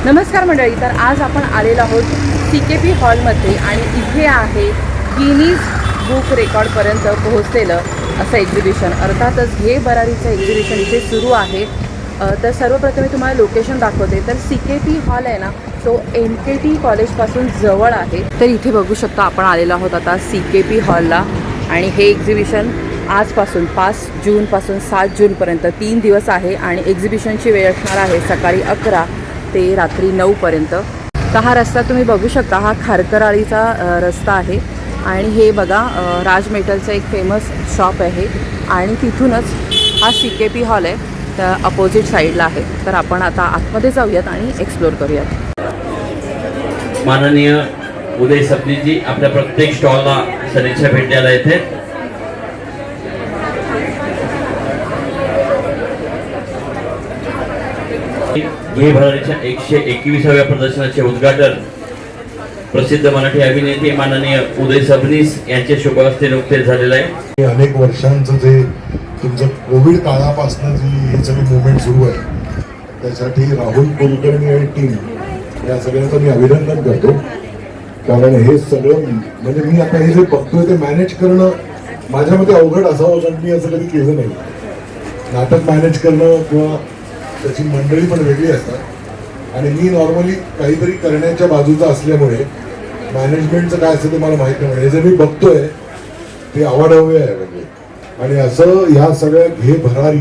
नमस्कार मंडळी. तर आज आपण आलेलो आहोत CKP हॉलमध्ये आणि इथे आहे गिनीज बुक रेकॉर्डपर्यंत पोहोचलेलं असं एक्झिबिशन, अर्थातच घे भरारीचं एक्झिबिशन इथे सुरू आहे. तर सर्वप्रथम मी तुम्हाला लोकेशन दाखवते. तर CKP हॉल आहे ना, तो MKT कॉलेजपासून जवळ आहे. तर इथे बघू शकता आपण आलेलो आहोत आता CKP हॉलला आणि हे एक्झिबिशन आजपासून 5 जूनपासून 7 जूनपर्यंत 3 दिवस आहे आणि एक्झिबिशनची वेळ असणार आहे सकाळी 11 ते रात्री 9पर्यंत. तर हा रस्ता तुम्ही बघू शकता, हा खारकराळीचा रस्ता आहे आणि हे बघा राज मेटलचं एक फेमस शॉप आहे आणि तिथूनच हा CKP हॉल आहे, तर अपोजिट साईडला आहे. तर आपण आता आतमध्ये जाऊयात आणि एक्सप्लोर करूयात. माननीय उदय सबनीजी आपल्या प्रत्येक स्टॉलला सदिच्छा भेट द्यायला येते. घे भरारीच्या 121व्या प्रदर्शनाचे उद्घाटन प्रसिद्ध मराठी अभिनेते माननीय उदय सबनीस यांच्या शुभ हस्ते नुकतेच झालेलं आहे. अनेक वर्षांचं जे तुमचं कोविड काळापासून जी ही सगळी मुवमेंट सुरू आहे त्यासाठी राहुल कुलकर्णी आणि टीम या सगळ्यांचं मी अभिनंदन करतो. कारण हे सगळं म्हणजे मी आता हे जे बघतोय ते मॅनेज करणं माझ्या मते अवघड असावं, कारण मी असं कधी केलं नाही. नाटक मॅनेज करणं किंवा त्याची मंडळी पण वेगळी असतात आणि मी नॉर्मली काहीतरी करण्याच्या बाजूचा असल्यामुळे मॅनेजमेंटचं काय असतं ते मला माहीत नाही. हे जे मी बघतोय ते आवाढव्य आहे म्हणजे. आणि असं ह्या सगळ्या घे भरारी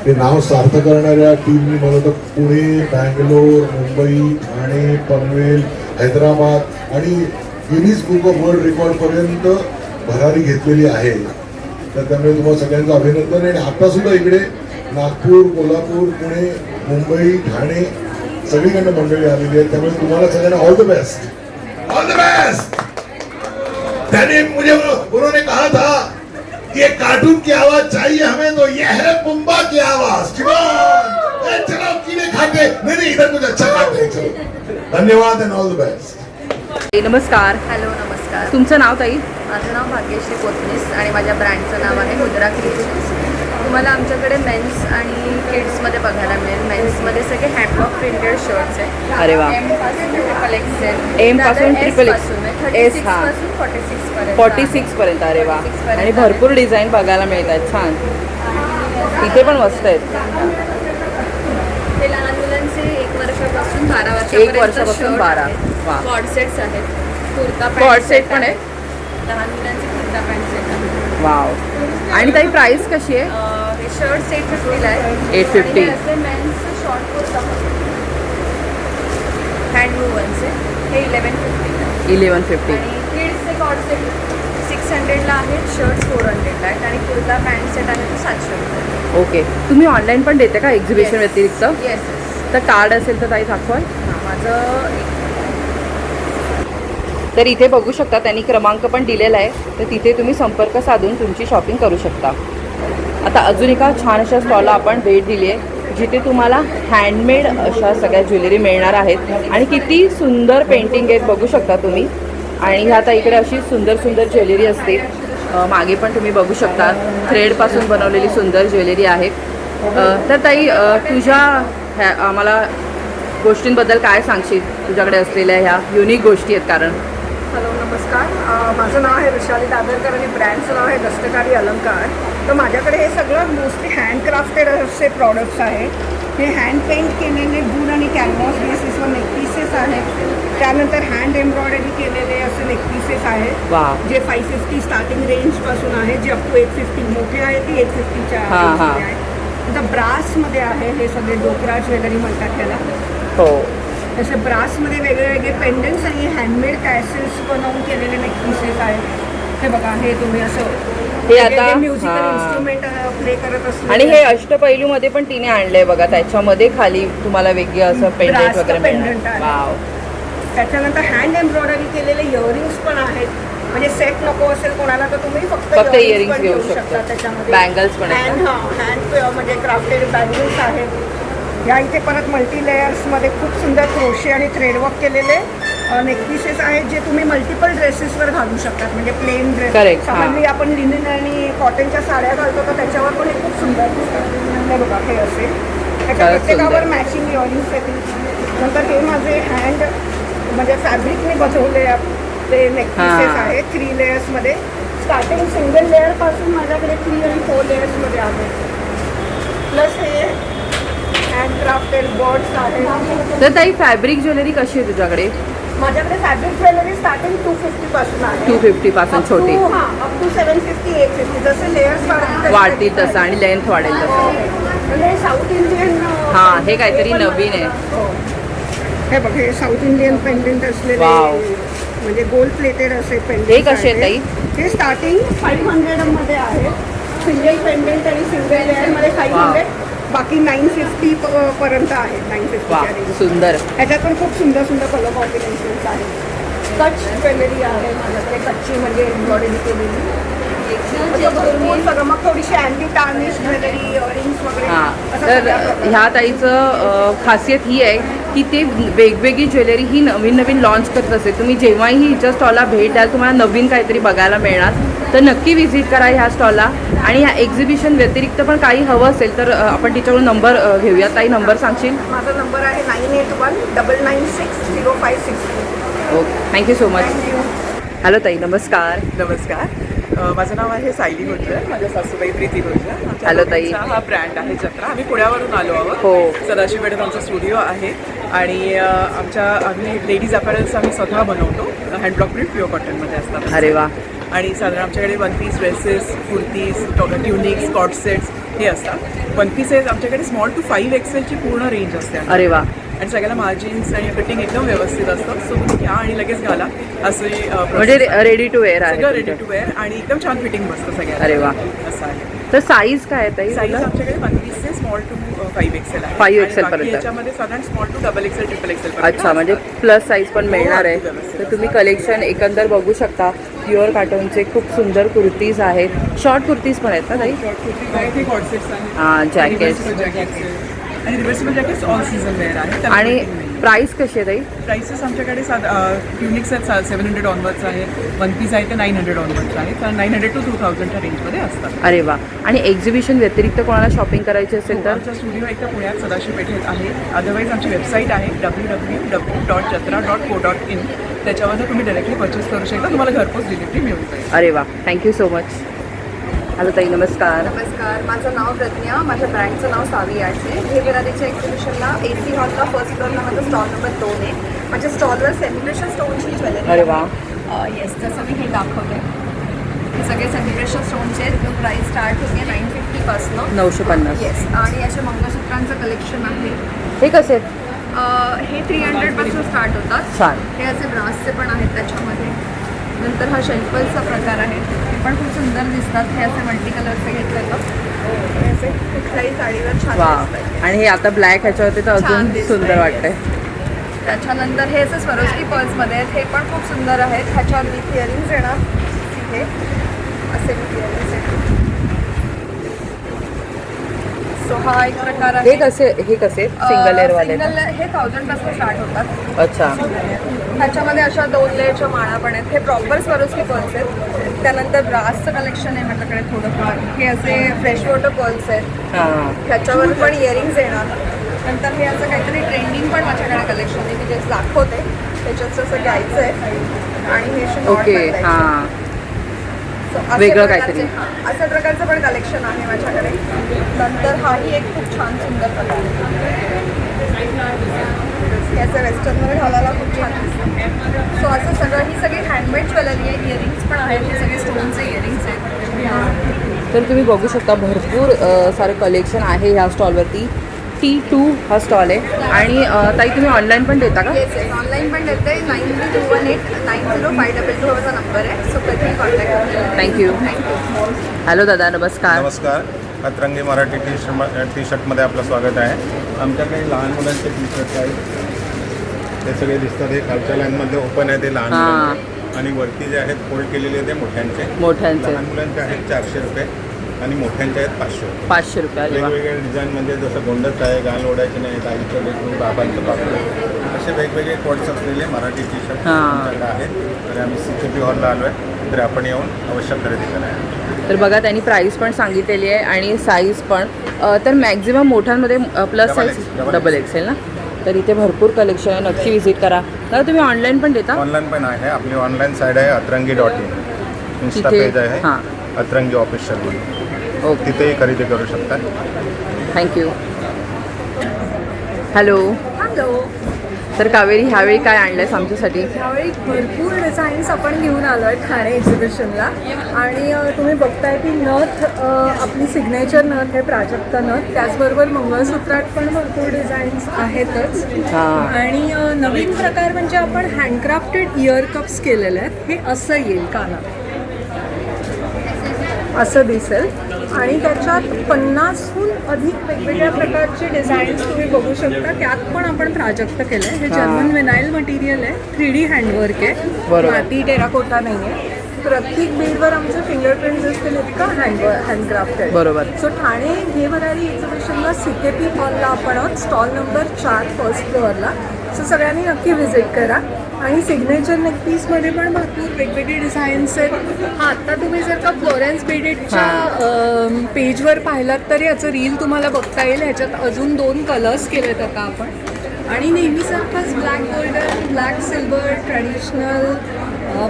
ते नाव सार्थ करणाऱ्या टीमनी मला तर पुणे, बँगलोर, मुंबई, ठाणे, पनवेल, हैदराबाद आणि गिनीज बुक ऑफ वर्ल्ड रेकॉर्डपर्यंत भरारी घेतलेली आहे. तर त्यामुळे तुम्हाला सगळ्यांचं अभिनंदन. आणि आता सुद्धा इकडे नागपूर, कोल्हापूर, पुणे, मुंबई, ठाणे सगळीकडनं मंडळी आलेली आहेत. त्यामुळे तुम्हाला सगळ्यांना all the best, all the best. त्याने मुझे उन्होंने कहा था कि एक कार्टून की आवाज चाहिए हमें, तो ये है पुम्बा की आवाज. चलो कीड़े खाते नहीं, इधर कुछ अच्छा खाते हैं. चलो धन्यवाद एंड ऑल द बेस्ट. नमस्कार. हॅलो, नमस्कार. तुमचं नाव ताई? माझं नाव भाग्यश्री कोतनीस आणि माझ्या ब्रँडचं नाव आहे मुद्रा क्रिएशन्स. तुम्हाला आमच्याकडे मेन्स आणि किड्समध्ये बघायला मिळेल. मेन्समध्ये सगळे हँडवर्क प्रिंटेड शर्ट्स आहे. अरे वा. M पासून ट्रिपल एक्सेल, M पासून ट्रिपल एक्स, 36 हा. पासून 46 पर्यंत. 46 पर्यंत. अरे वा. 46 पर्यंत आणि भरपूर डिझाईन बघायला मिळतात. छान. इथे पण मस्त आहेत. ते लहान मुलांचे 1 वर्षापासून 12 1 वर्षापासून 12. वा. कॉर्ड सेट्स आहेत. कुर्ता कॉर्ड सेट पण आहे. लहान मुलांचे कुर्ता पॅन्ट सेट आहे. वाव. आणि ताई प्राइस कशी आहे? हे शर्ट 850 आहे. 850. आणि असे मेन्स शॉर्ट कुर्ता हँड वुवनचे हे 1150 1150. आणि किड्सचे कॉर्ड सेट 600ला आहेत. शर्ट 400ला आहेत आणि कुर्ता पॅन्ट सेट आहे तो 700 रुपये. ओके. तुम्ही ऑनलाईन पण देते का एक्झिबिशन व्यतिरिक्त? येस. तर कार्ड असेल तर ताई दाखवाल? हां, माझं तर इथे बघू शकता त्यांनी क्रमांक पण दिलेला आहे, तर तिथे तुम्ही संपर्क साधून तुमची शॉपिंग करू शकता. आता अजून एका छान अशा स्टॉलला आपण भेट दिली आहे जिथे तुम्हाला हँडमेड अशा सगळ्या ज्वेलरी मिळणार आहेत आणि किती सुंदर पेंटिंग आहेत बघू शकता तुम्ही. आणि ह्यात इकडे अशी सुंदर सुंदर ज्वेलरी असते. मागे पण तुम्ही बघू शकता थ्रेडपासून बनवलेली सुंदर ज्वेलरी आहे. तर ताई तुझ्या ह्या आम्हाला गोष्टींबद्दल काय सांगशील? तुझ्याकडे असलेल्या ह्या युनिक गोष्टी आहेत. कारण हॅलो, नमस्कार. माझं नाव आहे वृषाली दादरकर आणि ब्रँडचं नाव आहे दस्तकारी अलंकार. तर माझ्याकडे हे सगळं मोस्टली हँडक्राफ्टेड असे प्रॉडक्ट्स आहेत. हे हँड पेंट केलेले वूड आणि कॅनव्हास बेसिसवर नेकपीसेस आहेत. त्यानंतर हँड एम्ब्रॉयडरी केलेले असे नेकपीसेस आहेत. वा. जे 550 स्टार्टिंग रेंजपासून आहे, जे अप टू 850 मोठी आहे ती 850च्या रेंजमध्ये आहे. नंतर ब्रासमध्ये आहे. हे सगळे डोकरा ज्वेलरी म्हणतात त्याला. हो. तसे ब्रासमध्ये वेगळे वेगळे पेंडन्ट्स आणि हँडमेड कॅसेस बनवून केलेले नेकपीसेस आहेत. हे बघा, हे तुम्ही असं हे आता म्युझिकल इन्स्ट्रुमेंट प्ले करत असतो. आणि हे अष्टपैलूमध्ये पण तिने आणलंय बघा. त्याच्यामध्ये खाली तुम्हाला वेगळी असं पेंडेंट वगैरे पेंडंट आहे. वाव. त्याच्यानंतर हँड एम्ब्रॉयडरी केलेले इयरिंग्स पण आहेत. म्हणजे सेट नको असेल कोणाला तर तुम्ही फक्त इयरिंग्स घेऊ शकता. त्याच्यामध्ये बँगल्स पण आहेत. हँड म्हणजे क्राफ्टेड बँगल्स आहेत. या इथे परत मल्टी लेयर्समध्ये खूप सुंदर क्रोशे आणि थ्रेडवर्क केलेले नेकपीसेस आहेत जे तुम्ही मल्टिपल ड्रेसेसवर घालू शकतात. म्हणजे प्लेन ड्रेस. साधारण आपण लिनन आणि कॉटनच्या साड्या घालतो तर त्याच्यावर पण हे खूप सुंदर दिसतात. हे बघा, हे असे त्याच्या खरंच प्रत्येकावर सुंदर. मॅचिंग इयरिंग्स आहेत. नंतर हे माझे हँड म्हणजे फॅब्रिकने बसवले ते नेकपीसेस हां. आहेत 3 लेयर्समध्ये. स्टार्टिंग सिंगल लेअरपासून माझ्याकडे 3 आणि 4 लेयर्समध्ये आहे. प्लस हे हँडक्राफ्टेड बर्ड्स आहेत. तर ताई फॅब्रिक ज्वेलरी कशी आहे तुझ्याकडे? माझ्याकडे फॅब्रिक ज्वेलरी स्टार्टिंग 250 पासून आहे. 250 पासून छोटी अप टू 750 850 जसे लेयर्स वाढतील तसं आणि लेंथ वाढेल तसं. म्हणजे साऊथ इंडियन हां, हे काहीतरी नवीन आहे. हे बघ, हे साऊथ इंडियन पेंडेंट असलेले वाव. म्हणजे गोल्ड प्लेटेड असे पेंडेंट. हे कसे आहेत ताई? हे स्टार्टिंग 500 मध्ये आहे. सिंगल पेंडेंट आणि सिंगल लेअर मध्ये 500. बाकी 950 पर्यंत आहे. 950 वा च्या range. सुंदर. ह्याच्यात पण खूप सुंदर सुंदर कलर कॉम्बिनेशन्स आहेत. कच ज्वेलरी आहे माझ्याकडे, कच्ची म्हणजे एम्ब्रॉयडरी केलेली. असं भरपूर सगळं. मग थोडीशी अँटी टार्निश ज्वेलरी, इयरिंग्स वगैरे हां, असं तर सगळ्या प्रकारचं. ह्या ताईचं खासियत ही आहे की ते वेगवेगळी ज्वेलरी ही नवीन नवीन लॉन्च करत असते. तुम्ही जेव्हाही हिच्या स्टॉलला भेट द्याल तुम्हाला नवीन काहीतरी बघायला मिळणार. तर नक्की व्हिजिट करा ह्या स्टॉलला. आणि ह्या एक्झिबिशन व्यतिरिक्त पण काही हवं असेल तर आपण तिच्याकडून नंबर घेऊया. ताई नंबर सांगशील? माझा नंबर आहे 9819960563. Okay, thank you so much. Thank you. Hello ताई, नमस्कार. नमस्कार. माझं नाव आहे सायली गुजर. माझ्या सासूबाई प्रीती गुजर. आमच्या हॅलो ताई. दोघींचा हा ब्रँड आहे जत्रा. आम्ही पुण्यावरून आलो आहोत. हो. सदाशिवपेठेत आमचा स्टुडिओ आहे आणि आम्ही लेडीज अपॅरल्स आम्ही स्वतः बनवतो. हँडब्लॉक प्रिंट प्युअर कॉटनमध्ये असतात. अरे वा. आणि साधारण आमच्याकडे one piece dresses, kurtis, tunics, co-ord sets हे असतात. वन पीसेस आमच्याकडे स्मॉल टू 5 XL ची पूर्ण रेंज असते. अरे वा. आणि सगळ्याला मार्जिन्स आणि फिटिंग एकदम व्यवस्थित असतं. सो तुम्ही घ्या आणि लगेच घाला असे म्हणजे रेडी टू वेअर सगळं आहे रेडी तुमचं. टू वेअर आणि एकदम छान फिटिंग बसतं सगळ्याला. अरे वा. असं आहे. तर साईज काय आहे ताई? साईज आमच्याकडे 25 ते स्मॉल टू 5 XL आहे. 5 आणि XL बाकी पर्यंत. याच्यामध्ये साधारण small to double XL, triple XL. अच्छा, म्हणजे प्लस साईज पण मिळणार आहे. तर तुम्ही कलेक्शन एकंदर बघू शकता. प्युअर कॉटनचे खूप सुंदर कुर्तीज आहेत. शॉर्ट कुर्तीज पण आहेत ना ताई? हे कॉर्सेट्स आहेत. हां, जॅकेट्स. आणि reversible jackets all season wear आहे. त्याला आणि fitting नाही. प्राइस कशी आहे ताई? प्राइसेस आमच्याकडे ट्युनिक्स आहेत 700 ऑनवर्ड्स आहे. वन पीस आहे ते 900 ऑनवर्ड्स आहे. तर 900 to 2000च्या रेंजमध्ये असतात. अरे वा. आणि एक्झिबिशन व्यतिरिक्त कोणाला शॉपिंग करायची असेल तर? आमचा स्टुडिओ एक तर पुण्यात सदाशिव पेठेत आहे. अदरवाईज आमची वेबसाईट आहे www.jatra.co.in. त्याच्यावर तुम्ही डायरेक्टली परचेस करू शकता. तुम्हाला घरपोच डिलिव्हरी मिळून जाईल. अरे वा, थँक्यू सो मच. हॅलो ताई, नमस्कार. नमस्कार, माझं नाव प्रज्ञा. माझ्या ब्रँडचं नाव सावी आर्ट्स आहे. हे बिरारीच्या एक्झिबिशनला AC हॉलला फर्स्ट फ्लोअरला माझं स्टॉल नंबर 2 आहे. माझ्या स्टॉलवर सेलिब्रेशन स्टोनची ज्वेलरी. अरे वा. येस, जसं मी हे दाखवते. हे सगळे सेलिब्रेशन स्टोनचे आहेत. प्राईस स्टार्ट होते 950 पासनं. 950. येस, आणि याचे मंगळसूत्रांचं कलेक्शन आहे. हे कसे आहेत? हे 300 पासून स्टार्ट होतात. छान. हे असे ब्रासचे पण आहेत त्याच्यामध्ये. नंतर हा शेल्फलचा प्रकार आहे. हे पण खूप सुंदर दिसतात. हे असे मल्टी कलरचे घेतले तर हे असे कुठल्याही साडीवर छान वा. दिसतात. आणि हे आता ब्लॅक ह्याच्यावरती तर छान अजून दिसतंय, सुंदर वाटतंय. त्याच्यानंतर हे असे स्वरोजकी पर्ल्समध्ये आहेत. हे पण खूप सुंदर आहेत. ह्याच्यावर विथ इयरिंग्स येणार. हे असे विथ इयरिंग्स येणार. सो हा एक प्रकार आहे. हे कसे सिंगल लेअर वाले? सिंगल हे 1000 पासून स्टार्ट होतात. अच्छा. ह्याच्यामध्ये अशा 2 लेअरच्या माळा पण आहेत. हे प्रॉपर स्वरोजकी पर्ल्स आहेत. त्यानंतर ब्रासचं कलेक्शन आहे माझ्याकडे थोडंफार. हे असे फ्रेश वॉटर पर्ल्स आहेत. हां. ह्याच्यावर पण इयरिंग्स येणार. नंतर हे असं काहीतरी ट्रेंडिंग पण माझ्याकडे कलेक्शन आहे. मी जे दाखवते त्याच्यात असं घ्यायचं आहे आणि हे असे knot ओके. बांधायचे. हां. So, असे वेगळं प्रकारचे- काहीतरी. हां, अशा प्रकारचं पण कलेक्शन आहे माझ्याकडे. नंतर हाही एक खूप छान सुंदर प्रकार आहे. हे असं वेस्टर्नवर घालायला खूप छान दिसतं. सो असं सगळं ही सगळी हँडमेड ज्वेलरी आहे. इयरिंग्स पण आहेत. हे सगळे स्टोनचे इयरिंग्स आहेत. तर तुम्ही बघू शकता भरपूर सारं कलेक्शन आहे ह्या स्टॉलवरती. T2 हा स्टॉल आहे. आणि ताई तुम्ही ऑनलाईन पण देता का? येस येस, ऑनलाईन पण देते. 9218905222 माझा नंबर आहे. सो कधी कॉन्टॅक्ट करा. थँक्यू. हॅलो दादा, नमस्कार. नमस्कार. अतरंगी मराठी टी शर्टमध्ये आपलं स्वागत आहे. आमच्याकडे लहान मुलांचे टी शर्ट आहेत. ते सगळे दिसतात. हे खालच्या लाईनमध्ये ओपन आहे ते लहान हां. मुलांचे. आणि वरती जे आहेत फोल्ड केलेले ते मोठ्यांचे. मोठ्यांचे लहान मुलांचे आहेत 400 रुपये आणि मोठ्यांचे आहेत 500 रुपये. 500 रुपये. अरे वा. वेगवेगळ्या डिझाईन म्हणजे जसं गोंडच आहे, गाल ओढायचे नाही, आईचं लेकरू, बाबांचं पापड, असे वेगवेगळे कोड्स असलेले मराठी टी शर्ट हां. आमच्याकडे आहेत. आणि आम्ही CKP हॉलला आलो आहे. तरी आपण येऊन अवश्य खरेदी करा. तर बघा त्यांनी प्राईस पण सांगितलेली आहे आणि साईज पण तर मॅक्झिमम मोठ्यांमध्ये plus Double size X, double double XL ना. तर इथे भरपूर कलेक्शन आहे, नक्की व्हिजिट करा. तर तुम्ही ऑनलाईन पण देता? ऑनलाईन पण आहे. आपली ऑनलाईन साईड आहे अतरंगी.in. इन्स्टा तिथे- पेज आहे हां. अतरंगी ऑफिशियल म्हणून. ओके, तिथेही खरेदी करू शकता. थँक्यू. हॅलो. हॅलो. तर कावेरी ह्यावेळी काय आणलंयस आमच्यासाठी? यावेळी भरपूर डिझाईन्स आपण घेऊन आलो आहे ठाणे एक्झिबिशनला आणि तुम्ही बघताय की नथ आपली सिग्नेचर नथ आहे, प्राजक्ता नथ. त्याचबरोबर मंगळसूत्रात पण भरपूर डिझाईन्स आहेतच. हां. आणि नवीन प्रकार म्हणजे आपण हँडक्राफ्टेड इयर कप्स केलेले आहेत. हे असं येईल कानात, असं दिसेल आणि त्याच्यात 50हून अधिक वेगवेगळ्या प्रकारचे डिझाईन्स तुम्ही बघू शकता. त्यात पण आपण प्राजक्त केलं आहे. हे जर्मन विनाईल मटेरियल आहे, 3D हँडवर्क आहे, बरोबर. माती टेराकोटा नाही आहे. प्रत्येक बीडवर आमचे फिंगरप्रिंट्स असतील इतकं हँडक्राफ्ट आहे. बरोबर. सो ठाणे घे भरारी एक्झिबिशनला CKP हॉलला आपण आहोत, स्टॉल नंबर 4 फर्स्ट फ्लोअरला. सो सगळ्यांनी नक्की व्हिजिट करा. आणि सिग्नेचर नेकपीसमध्ये पण भरपूर वेगवेगळे डिझाईन्स आहेत. हां, आत्ता तुम्ही जर का फ्लोरेन्स बेडेडच्या पेजवर पाहिलात तर याचं रील तुम्हाला बघता येईल. ह्याच्यात अजून 2 कलर्स केलेत आता आपण. आणि नेहमीसारखंच black golden, black silver, traditional,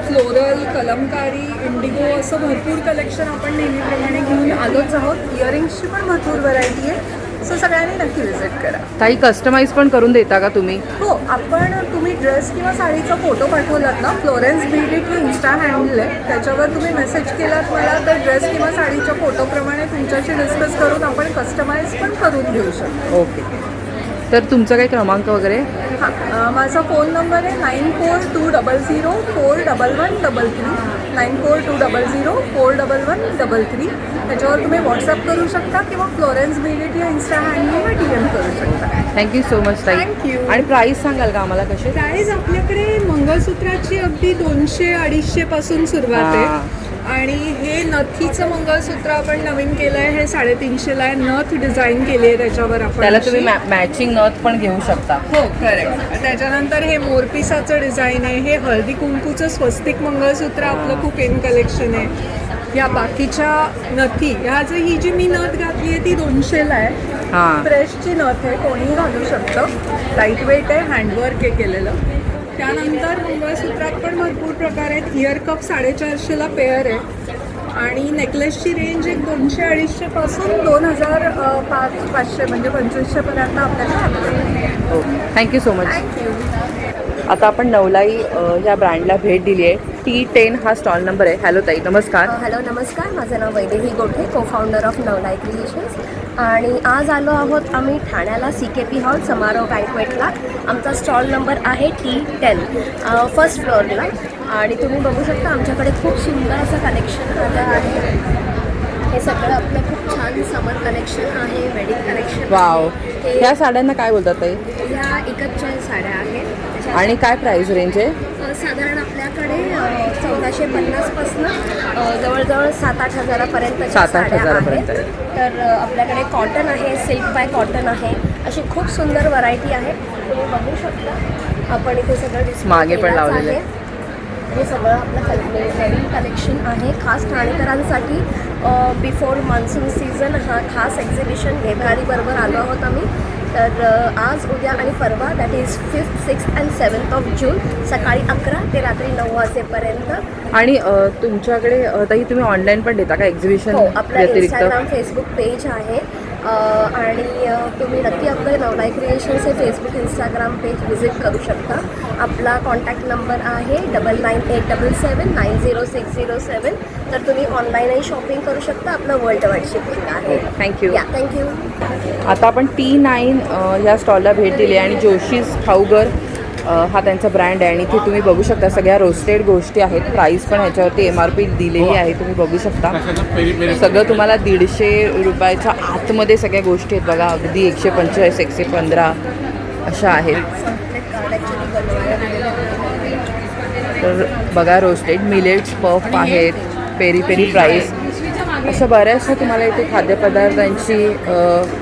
floral, Kalamkari, indigo असं भरपूर कलेक्शन आपण नेहमीप्रमाणे घेऊन आलोच आहोत. इयरिंग्सची पण भरपूर व्हरायटी आहे. सो सगळ्यांनी नक्की व्हिजिट करा. काही कस्टमाइज पण करून देता का तुम्ही? हो, आपण तुम्ही ड्रेस किंवा साडीचा फोटो पाठवलात ना, फ्लोरेन्स बीडिट हे इन्स्टा हँडल आहे, त्याच्यावर तुम्ही मेसेज केलात मला तर ड्रेस किंवा साडीच्या फोटोप्रमाणे तुमच्याशी डिस्कस करून आपण कस्टमाइज पण करून घेऊ शकतो. ओके. तर तुमचा काही क्रमांक वगैरे? हां, माझा फोन नंबर आहे 9420041133 9420041133. त्याच्यावर तुम्ही व्हॉट्सअप करू शकता किंवा फ्लोरेन्स बीडिट या इन्स्टा हँडलवर DM करू शकता. थँक्यू सो मच ताई. Thank you. आणि प्राईस सांगाल का आम्हाला कशी? प्राईज आपल्याकडे मंगळसूत्राची अगदी 200-250 पासून सुरुवात आहे. आणि हे नथीचं मंगळसूत्र आपण नवीन केलं आहे, हे 350ला आहे. नथ डिझाईन केली आहे त्याच्यावर आपण. त्याला तुम्ही मॅचिंग नथ पण घेऊ शकता. हो, करेक्ट. त्याच्यानंतर हे मोरपिसाचं डिझाईन आहे. हे हळदी कुंकूचं स्वस्तिक मंगळसूत्र आपलं खूप इन कलेक्शन आहे. या बाकीच्या नथी, ही जी मी नथ घातली आहे ती 200ला आहे. हां. फ्रेशची नथ आहे, कोणीही घालू शकतं. लाईट वेट आहे, हँडवर्क आहे केलेलं. त्यानंतर मंगळसूत्रात पण भरपूर प्रकार आहेत. इयर कप 450ला पेअर आहे. आणि नेकलेसची रेंज एक 200-250 पासून 2005-500 म्हणजे 2500पर्यंत आपल्याला. हो, थँक्यू सो मच. थँक्यू. आता आपण नवलाई ह्या ब्रँडला भेट दिली आहे. T10 हा स्टॉल नंबर आहे. हॅलो ताई, नमस्कार. हॅलो, नमस्कार. माझं नाव वैदेही गोठे, को फाउंडर ऑफ नवलाई क्रिएशन्स. आणि आज आलो आहोत आम्ही ठाण्याला CKP हॉल समारोह बँकवेटला. आमचा स्टॉल नंबर आहे T10 फर्स्ट फ्लोअरला. आणि तुम्ही बघू शकता आमच्याकडे खूप सुंदर असं कलेक्शन आलं आहे. हे सगळं आपलं खूप छान समर कलेक्शन आहे, वेडिंग कलेक्शन. वाव. ह्या साड्यांना काय बोलतात ताई? ह्या एकच्या साड्या आहेत. आणि काय प्राइस रेंज आहे? साधारण आपल्याकडे 1450 पासून जवळजवळ 7-8 हजारापर्यंत 7-8 हजारापर्यंत. तर आपल्याकडे कॉटन आहे, सिल्क बाय कॉटन आहे, अशी खूप सुंदर व्हरायटी आहे. तुम्ही बघू शकता आपण इथे सगळं डिस्प्ले मागे पण केलंच लावलेलं आहे. हे सगळं आपलं नवीन कलेक्शन आहे खास ठाणेकरांसाठी. बिफोर मान्सून सीझन हा खास एक्झिबिशन घेभारीबरोबर आलो आहोत आम्ही. तर आज, उद्या आणि परवा, that is 5th, 6th and 7th of June सकाळी 11 ते रात्री 9 वाजेपर्यंत. आणि तुमच्याकडे ताई तुम्ही ऑनलाईन पण देता का एक्झिबिशन हो, आपलं व्यतिरिक्त? इंस्टाग्राम, फेसबुक पेज आहे. आणि तुम्ही नक्की आपलं नवलाई क्रिएशन्स हे फेसबुक, इंस्टाग्राम पेज व्हिजिट करू शकता. आपला कॉन्टॅक्ट नंबर आहे 9987790607. तर तुम्ही ऑनलाईनही शॉपिंग करू शकता. आपलं वर्ल्ड वाईड शिपिंग आहे. थँक्यू. या, थँक्यू. आता आपण T9 ह्या स्टॉलला भेट दिली आणि जोशीज खाऊगर हा त्यांचा ब्रँड आहे. आणि इथे तुम्ही बघू शकता सगळ्या रोस्टेड गोष्टी आहेत. प्राईस पण ह्याच्यावरती MRP दिलेली आहे, तुम्ही बघू शकता. सगळं तुम्हाला 150 रुपयाच्या आतमध्ये सगळ्या गोष्टी आहेत बघा. अगदी 145, 115 अशा आहेत. तर बघा, रोस्टेड मिलेट्स पफ आहेत, पेरी पेरी फ्राईज, अशा बऱ्याचशा तुम्हाला इथे खाद्यपदार्थांची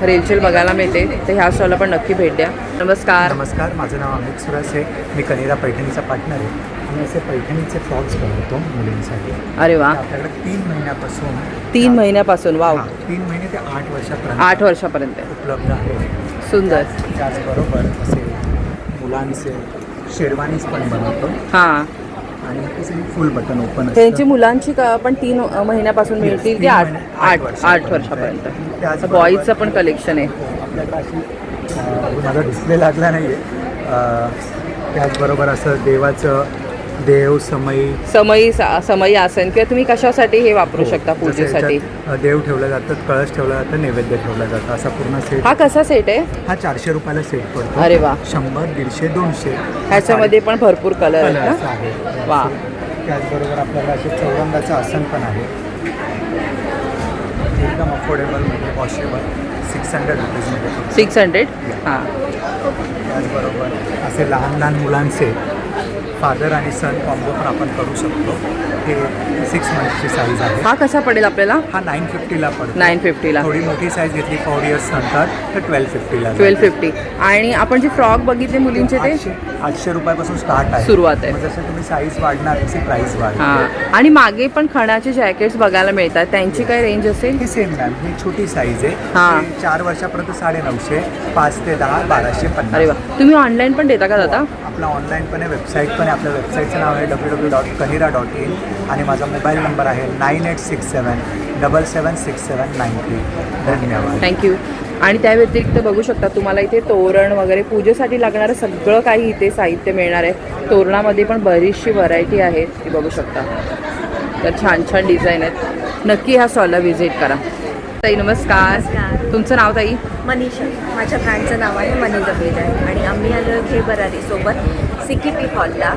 रेलचेल बघायला मिळते. तर ह्या स्टॉलला पण नक्की भेट द्या. नमस्कार. नमस्कार, माझं नाव अमित सुरस आहे. मी कनेरा पैठणीचा पार्टनर आहे. आम्ही असे पैठणीचे फ्रॉक्स बनवतो मुलींसाठी. अरे वा, आपल्याकडे 3 महिन्यापासून 3 महिन्यापासून वाव, 3 महिने ते 8 वर्षापर्यंत 8 वर्षापर्यंत उपलब्ध आहे. सुंदर. त्याचबरोबर असे मुलांचे शेरवानीज पण बनवतो हां, आणि हे सगळी फुल बटन ओपन त्यांची मुलांची पण 3 महिन्यापासून मिळतील ते 8 वर्षापर्यंत. त्याच बॉईजचं पण कलेक्शन आहे. आपल्याकडे अशी माझा डिस्प्ले लागला नाही आहे. त्याचबरोबर असं देवाचं देव समई आसन किंवा तुम्ही कशासाठी हे वापरू शकता पूजेसाठी. देव ठेवलं जातं, कळश ठेवलं जातं, नैवेद्य ठेवलं जातं, असा पूर्ण सेट. हा कसा सेट आहे? हा 400 रुपयाला सेट पडतो. अरे वा, 100, 150, 200 ह्याच्यामध्ये पण भरपूर कलर आहेत कलर्स ना. आहे. वा. त्याचबरोबर आपल्याकडे असे चौरंगाचं आसन पण आहे, एकदम अफोर्डेबलमध्ये, वॉशेबल, 600 रुपीजमध्ये. 600. हां, त्याचबरोबर असे लहान लहान मुलांचे फादर आणि सन कॉम्बो पण आपण करू शकतो. हे 6 मंथची साईज आहे. हा कसा पडेल आपल्याला? हा 950ला पडतो. 950ला. थोडी मोठी साईज घेतली 4 इयर्स नंतर तर 1250ला. 1250. आणि आपण जे फ्रॉक बघितले मुलींचे ते 800 रुपयापासून स्टार्ट आहे, सुरुवात आहे. मग जसं तुम्ही साईज वाढणार तशी प्राईस वाढणार. हां, आणि मागे पण खणाचे जॅकेट्स बघायला मिळतात, त्यांची काय रेंज असेल? ही सेम मॅम, ही छोटी साईज आहे. हां. 4 वर्षापर्यंत 950, 5 ते 10 1250. अरे वा, तुम्ही ऑनलाईन पण देता का दादा? आपला ऑनलाईन पण आहे, वेबसाईट पण आहे. आपल्या वेबसाईटचं नाव आहे www.kahira.in आणि माझा मोबाईल नंबर आहे 9867776793. धन्यवाद. थँक्यू. आणि त्या व्यतिरिक्त बघू शकता तुम्हाला इथे तोरण वगैरे पूजेसाठी लागणारं सगळं काही इथे साहित्य मिळणार आहे. तोरणामध्ये पण बरीचशी व्हरायटी आहे, ती बघू शकता. तर छान छान डिझाईन आहेत. नक्की ह्या स्टॉलला व्हिजिट करा. ताई नमस्कार. तुमचं नाव ताई? मनीषा. माझ्या ब्रँडचं नाव आहे मनी दबेल आहे आणि आम्ही आलो घे बरारी सोबत CKP हॉलला.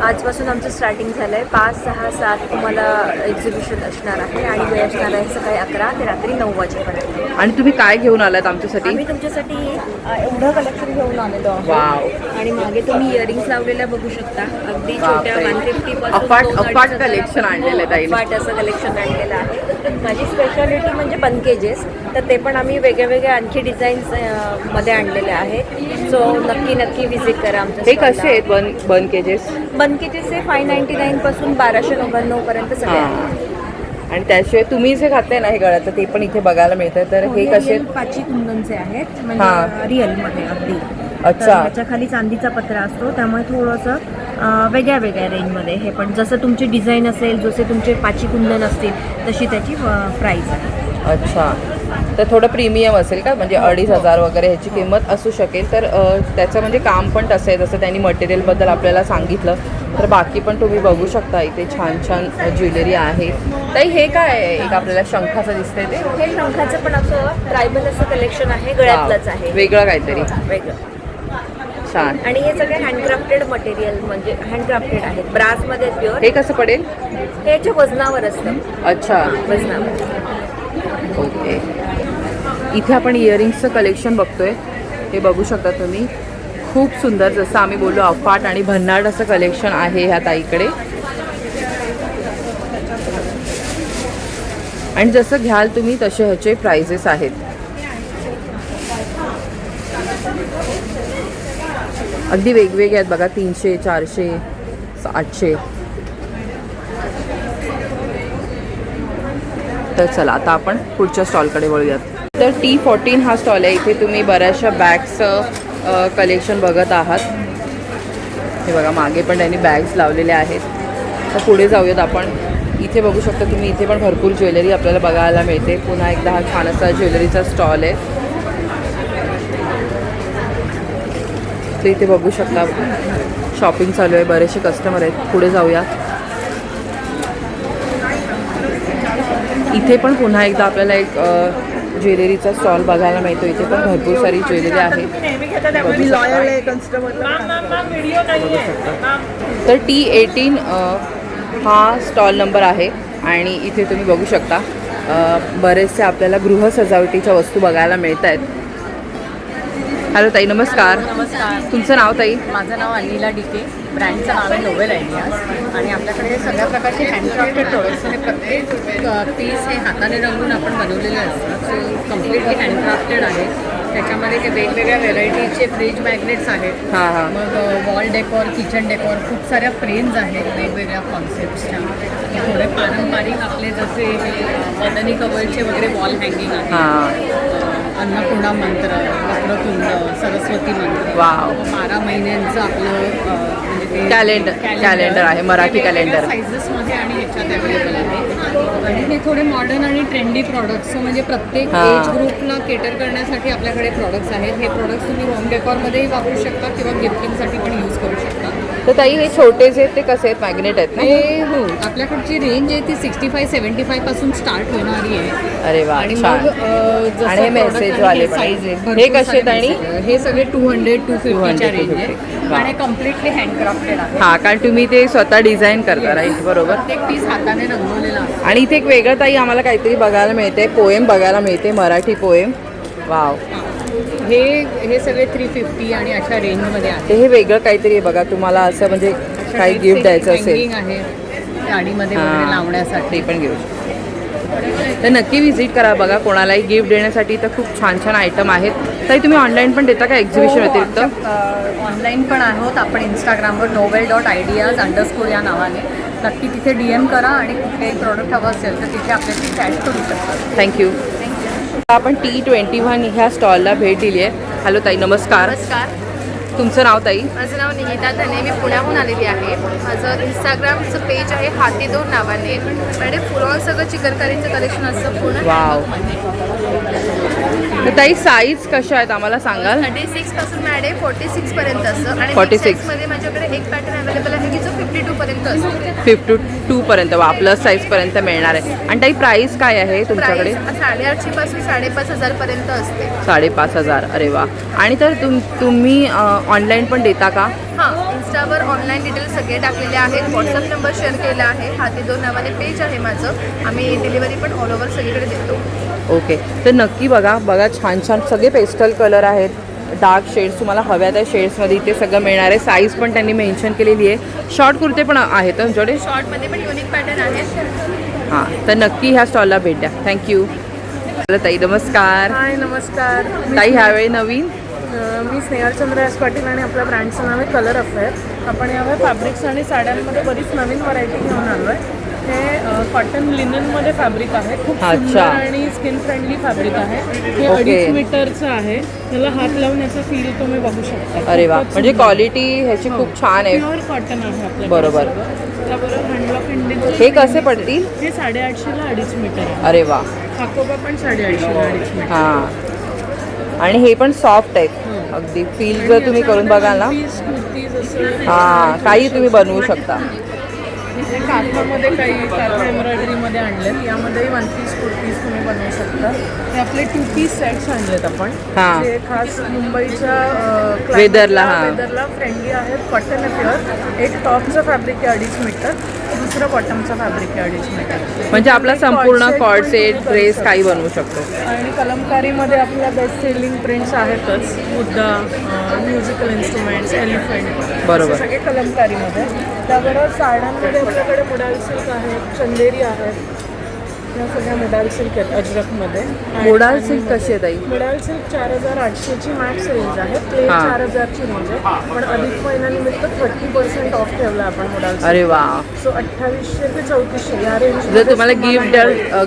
आजपासून आमचं स्टार्टिंग झालं आहे. 5, 6, 7 तुम्हाला एक्झिबिशन असणार आहे आणि वेळ असणार आहे सकाळी 11 ते रात्री 9 वाजेपर्यंत. आणि तुम्ही काय घेऊन आलात आमच्यासाठी? आम्ही तुमच्यासाठी एवढं कलेक्शन घेऊन आलेलो आहोत. वाव. आणि मागे तुम्ही इयरिंग्स लावलेल्या बघू शकता, अगदी छोट्या 150 अफाट कलेक्शन आणलेलं आहे ताईने. अफाट असं कलेक्शन आणलेलं आहे. माझी स्पेशालिटी म्हणजे बनकेजेस, तर ते पण आम्ही वेगळ्या आणखी डिझाईन्स मध्ये आणलेले आहेत. सो नक्की व्हिजिट करा आमच्या. हे कसे आहेत बनकेजेस? बनकेजेस हे 599 पासून 1299 पर्यंत सगळे आहेत. आणि त्याशिवाय तुम्ही जे घातलंय ना हे गळ्याचं ते पण इथे बघायला मिळतं. तर हे कसे? पाची कुंदनचे आहेत, हां. म्हणजे रिअलमध्ये अगदी. अच्छा. त्याच्या खाली चांदीचा पत्रा असतो, त्यामुळे थोडंसं वेगळ्या रेंजमध्ये. हे पण जसं तुमची डिझाईन असेल, जसे तुमचे पाची कुंदन असतील तशी त्याची प्राईस आहे. अच्छा, तर थोडं प्रीमियम असेल का? म्हणजे 2500 वगैरे ह्याची किंमत असू शकेल. तर त्याचं म्हणजे काम पण तसं आहे, जसं त्यांनी मटेरियलबद्दल आपल्याला सांगितलं. तर बाकी पण तुम्ही बघू शकता इथे छान छान ज्वेलरी आहे. ताई हे काय आहे? एक आपल्याला शंखाचं दिसतंय ते. हे शंखाचं पण असं ट्रायबल असं कलेक्शन आहे, गळ्यातलंच आहे, वेगळं काहीतरी वेगळं. छान. आणि हे सगळे हँडक्राफ्टेड मटेरियल, म्हणजे हँडक्राफ्टेड आहेत, ब्रासमध्ये प्युअर. हे कसं पडेल? हे याच्या वजनावर असतं. अच्छा, वजनावर. ओके. इथे आपण इयरिंग्सचं कलेक्शन बघतोय, हे बघू शकता तुम्ही. खूप सुंदर, जसं आम्ही बोललो अफाट आणि भन्नाट असं कलेक्शन आहे ह्या ताईकडे. आणि जसं घ्याल तुम्ही तसे ह्याचे प्राइजेस आहेत. अगदी वेगवेगळे आहेत बघा, 300, 400, 800. तर चला आता आपण पुढच्या स्टॉलकडे वळूयात. तर T14 हा स्टॉल आहे. इथे तुम्ही बऱ्याचशा बॅग्सचं कलेक्शन बघत आहात. हे बघा मागे पण त्यांनी बॅग्स लावलेल्या आहेत. तर पुढे जाऊयात आपण. इथे बघू शकता तुम्ही, इथे पण भरपूर ज्वेलरी आपल्याला बघायला मिळते. पुन्हा एकदा हा छान असा ज्वेलरीचा स्टॉल आहे. तर इथे बघू शकता शॉपिंग चालू आहे, बरेचसे कस्टमर आहेत. पुढे जाऊया. इथे पण पुन्हा एकदा आपल्याला एक ज्वेलरीचा स्टॉल बघायला मिळतो. इथे पण भरपूर सारी ज्वेलरी आहे. तर T18 हा स्टॉल नंबर आहे. आणि इथे तुम्ही बघू शकता बरेचसे आपल्याला गृह सजावटीच्या वस्तू बघायला मिळत आहेत. हॅलो ताई, नमस्कार. नमस्कार. तुमचं नाव ताई? माझं नाव अनिला डिके. ब्रँडचं नाव आहे नोवेल आयडियाज. आणि आपल्याकडे सगळ्या प्रकारचे हँडक्राफ्टेड प्रोडक्ट्स आणि प्रत्येक पीस हे हाताने रंगून आपण बनवलेले असतात. सो कम्प्लिटली हँडक्राफ्टेड आहे. त्याच्यामध्ये ते वेगवेगळ्या व्हेरायटीचे फ्रीज मॅग्नेट्स आहेत. हां हां. मग वॉल डेकोर, किचन डेकोर, खूप साऱ्या फ्रेम्स आहेत वेगवेगळ्या कॉन्सेप्टच्या. थोडे पारंपरिक आपले जसे मदनी कवलचे वगैरे वॉल हँगिंग आहे. अन्नपूर्णा मंत्र, वक्रतुंड, सरस्वती मंत्र. वाव. 12 महिन्यांचं आपलं म्हणजे ते कॅलेंडर आहे, मराठी कॅलेंडर. सायझेसमध्ये आणि ह्याच्यात अवेलेबल आहे. आणि हे थोडे मॉडर्न आणि ट्रेंडी प्रॉडक्ट्स, म्हणजे प्रत्येक एज ग्रुपला केटर करण्यासाठी आपल्याकडे प्रॉडक्ट्स आहेत. हे प्रॉडक्ट्स तुम्ही होम डेकॉरमध्येही वापरू शकता किंवा गिफ्टिंगसाठी पण यूज करू शकता. तर ताई हे छोटे जे आहेत ते कसे आहेत, मॅग्नेट आहेत ना? हे हो, आपल्याकडची रेंज आहे ती 65-75 पासून स्टार्ट होणारी आहे. अरे वा, आणि छान. मग आणि हे message वाले पण. साईज आहे. हे कसे आहेत आणि? हे सगळे 200-250च्या रेंज आहे. 250. आणि कम्प्लिटली हँडक्राफ्टेड आहे. हां, कारण तुम्ही ते स्वतः डिझाईन करता, राईट? बरोबर. प्रत्येक पीस हाताने रंगवलेला आहे. आणि इथे एक वेगळं ताई आम्हाला काहीतरी बघायला मिळते, पोएम बघायला मिळते, मराठी पोएम. वाव. हे सगळे 350 आणि अशा रेंजमध्ये आहे. ते हे वेगळं काहीतरी आहे बघा, तुम्हाला असं म्हणजे काही गिफ्ट द्यायचं असेल हँगिंग आहे गाडीमध्ये वगैरे लावण्यासाठी. ते पण घेऊ शकतो. तर नक्की व्हिजिट करा बघा, कोणालाही गिफ्ट देण्यासाठी तर खूप छान छान आयटम आहेत. ताई तुम्ही ऑनलाईन पण देता का एक्झिबिशन व्यतिरिक्त? ऑनलाईन पण आहोत आपण इंस्टाग्रामवर novel.ideas_ या नावाने. नक्की तिथे DM करा आणि कुठलेही प्रॉडक्ट हवं असेल तर तिथे आपल्याशी चॅट करू शकता. थँक्यू. आपण T21 ह्या स्टॉलला भेट दिली आहे. हॅलो ताई, नमस्कार. नमस्कार, तुमचं नाव ताई? माझं नाव निहिता धने, मी पुण्याहून आलेली आहे. माझं इंस्टाग्रामचं पेज आहे हाती 2 नावाने. माझ्याकडे फुल ऑन सगळं चिकनकरीचं कलेक्शन असतं पूर्ण. वाव. तर ताई साईज कशा आहेत आम्हाला सांगाल? 36 पासून माझ्याकडे 46 पर्यंत असतं. आणि 46 मध्ये माझ्याकडे एक पॅटर्न अवेलेबल आहे की जो 52 पर्यंत असतो. 52 पर्यंत. वा, प्लस साईज पर्यंत मिळणार आहे. आणि ताई प्राइस काय आहे तुमच्याकडे? 850 पासून 5,500 पर्यंत असते. 5,500. अरे वा. आणि तर तुम्ही ऑनलाईन पण देता का? हां, इन्स्टावर ऑनलाईन डिटेल्स सगळे टाकलेले आहेत. व्हॉट्सअप नंबर शेअर केला आहे. हाती 2 नावाने पेज आहे माझं. आम्ही डिलिव्हरी पण ऑल ओव्हर सगळीकडे देतो. ओके. तर नक्की बघा छान छान सगळे पेस्टल कलर आहेत, डार्क शेड्स तुम्हाला हव्या त्या शेड्समध्ये इथे सगळं मिळणार आहे. साईज पण त्यांनी मेन्शन केलेली आहे. शॉर्ट कुर्ते पण आहेत तुमच्याकडे? शॉर्टमध्ये पण युनिक पॅटर्न आहेत. हां, तर नक्की ह्या स्टॉलला भेट द्या. थँक्यू. ताई नमस्कार. हाय, नमस्कार. ताई ह्यावेळी नवीन? मी स्नेहलचंद्र एस पाटील आणि आपल्या ब्रँडचं नाव आहे कलर अफेअर. आपण यावेळी फॅब्रिक्स आणि साड्यांमध्ये बरीच नवीन व्हरायटी घेऊन आलो आहे. हे कॉटन लिननमध्ये फॅब्रिक आहे. खूप सुंदर आणि स्किन फ्रेंडली फॅब्रिक आहे. हे 2.5 मीटरचं आहे. त्याला हात लावून याचा फील तुम्ही बघू शकता. अरे वा, म्हणजे क्वालिटी ह्याची खूप छान आहे. प्युअर कॉटन आहे आपल्या. बरोबर. त्याबरोबर हँडलॉक इंडियन. हे कसे पडतील? हे 850ला 2.5 मीटर आहे. अरे वा. हाकोबा पण 850ला 2.5 मीटर. हां, आणि हे पण सॉफ्ट आहेत अगदी. फील जर तुम्ही करून बघाल ना, हां, काही तुम्ही बनवू शकता. हे काठामध्ये काही काठा एम्ब्रॉयडरीमध्ये आणलेत. यामध्येही 1 पीस कुर्तीज तुम्ही बनवू शकता. हे आपले 2 पीस सेट्स आणलेत आपण. हां. जे खास मुंबईच्या वेदरला फ्रेंडली आहेत. कॉटन आहे प्युअर. एक टॉपचं फॅब्रिक आहे 2.5 मीटर, दुसरं बॉटमचं फॅब्रिक आहे 2.5 मीटर. म्हणजे आपला संपूर्ण कॉर्ड सेट ड्रेस काही बनवू शकतो. आणि कलमकारीमध्ये आपल्या बेस्ट सेलिंग प्रिंट्स आहेतच. मुद्दा, म्युझिकल इन्स्ट्रुमेंट्स, एलिफंट, बरोबर. सगळे कलमकारीमध्ये. त्याबरोबर साड्यांमध्ये आपल्याकडे मुडाल सिल्क आहेत, चंदेरी आहेत. या सगळ्या मुडाल सिल्क आहेत अजरकमध्ये. मोडाल सिल्क कशी आहे ताई? मुडाल सिल्क 4,800ची मॅक्स रेंज आहे. प्लेन 4,000ची रेंज आहे. पण अधिक महिन्यानिमित्त 30% ऑफ ठेवला आपण मुडाल सिल्क. अरे वा. सो 2,800 ते 3,400 या रेंज. जर तुम्हाला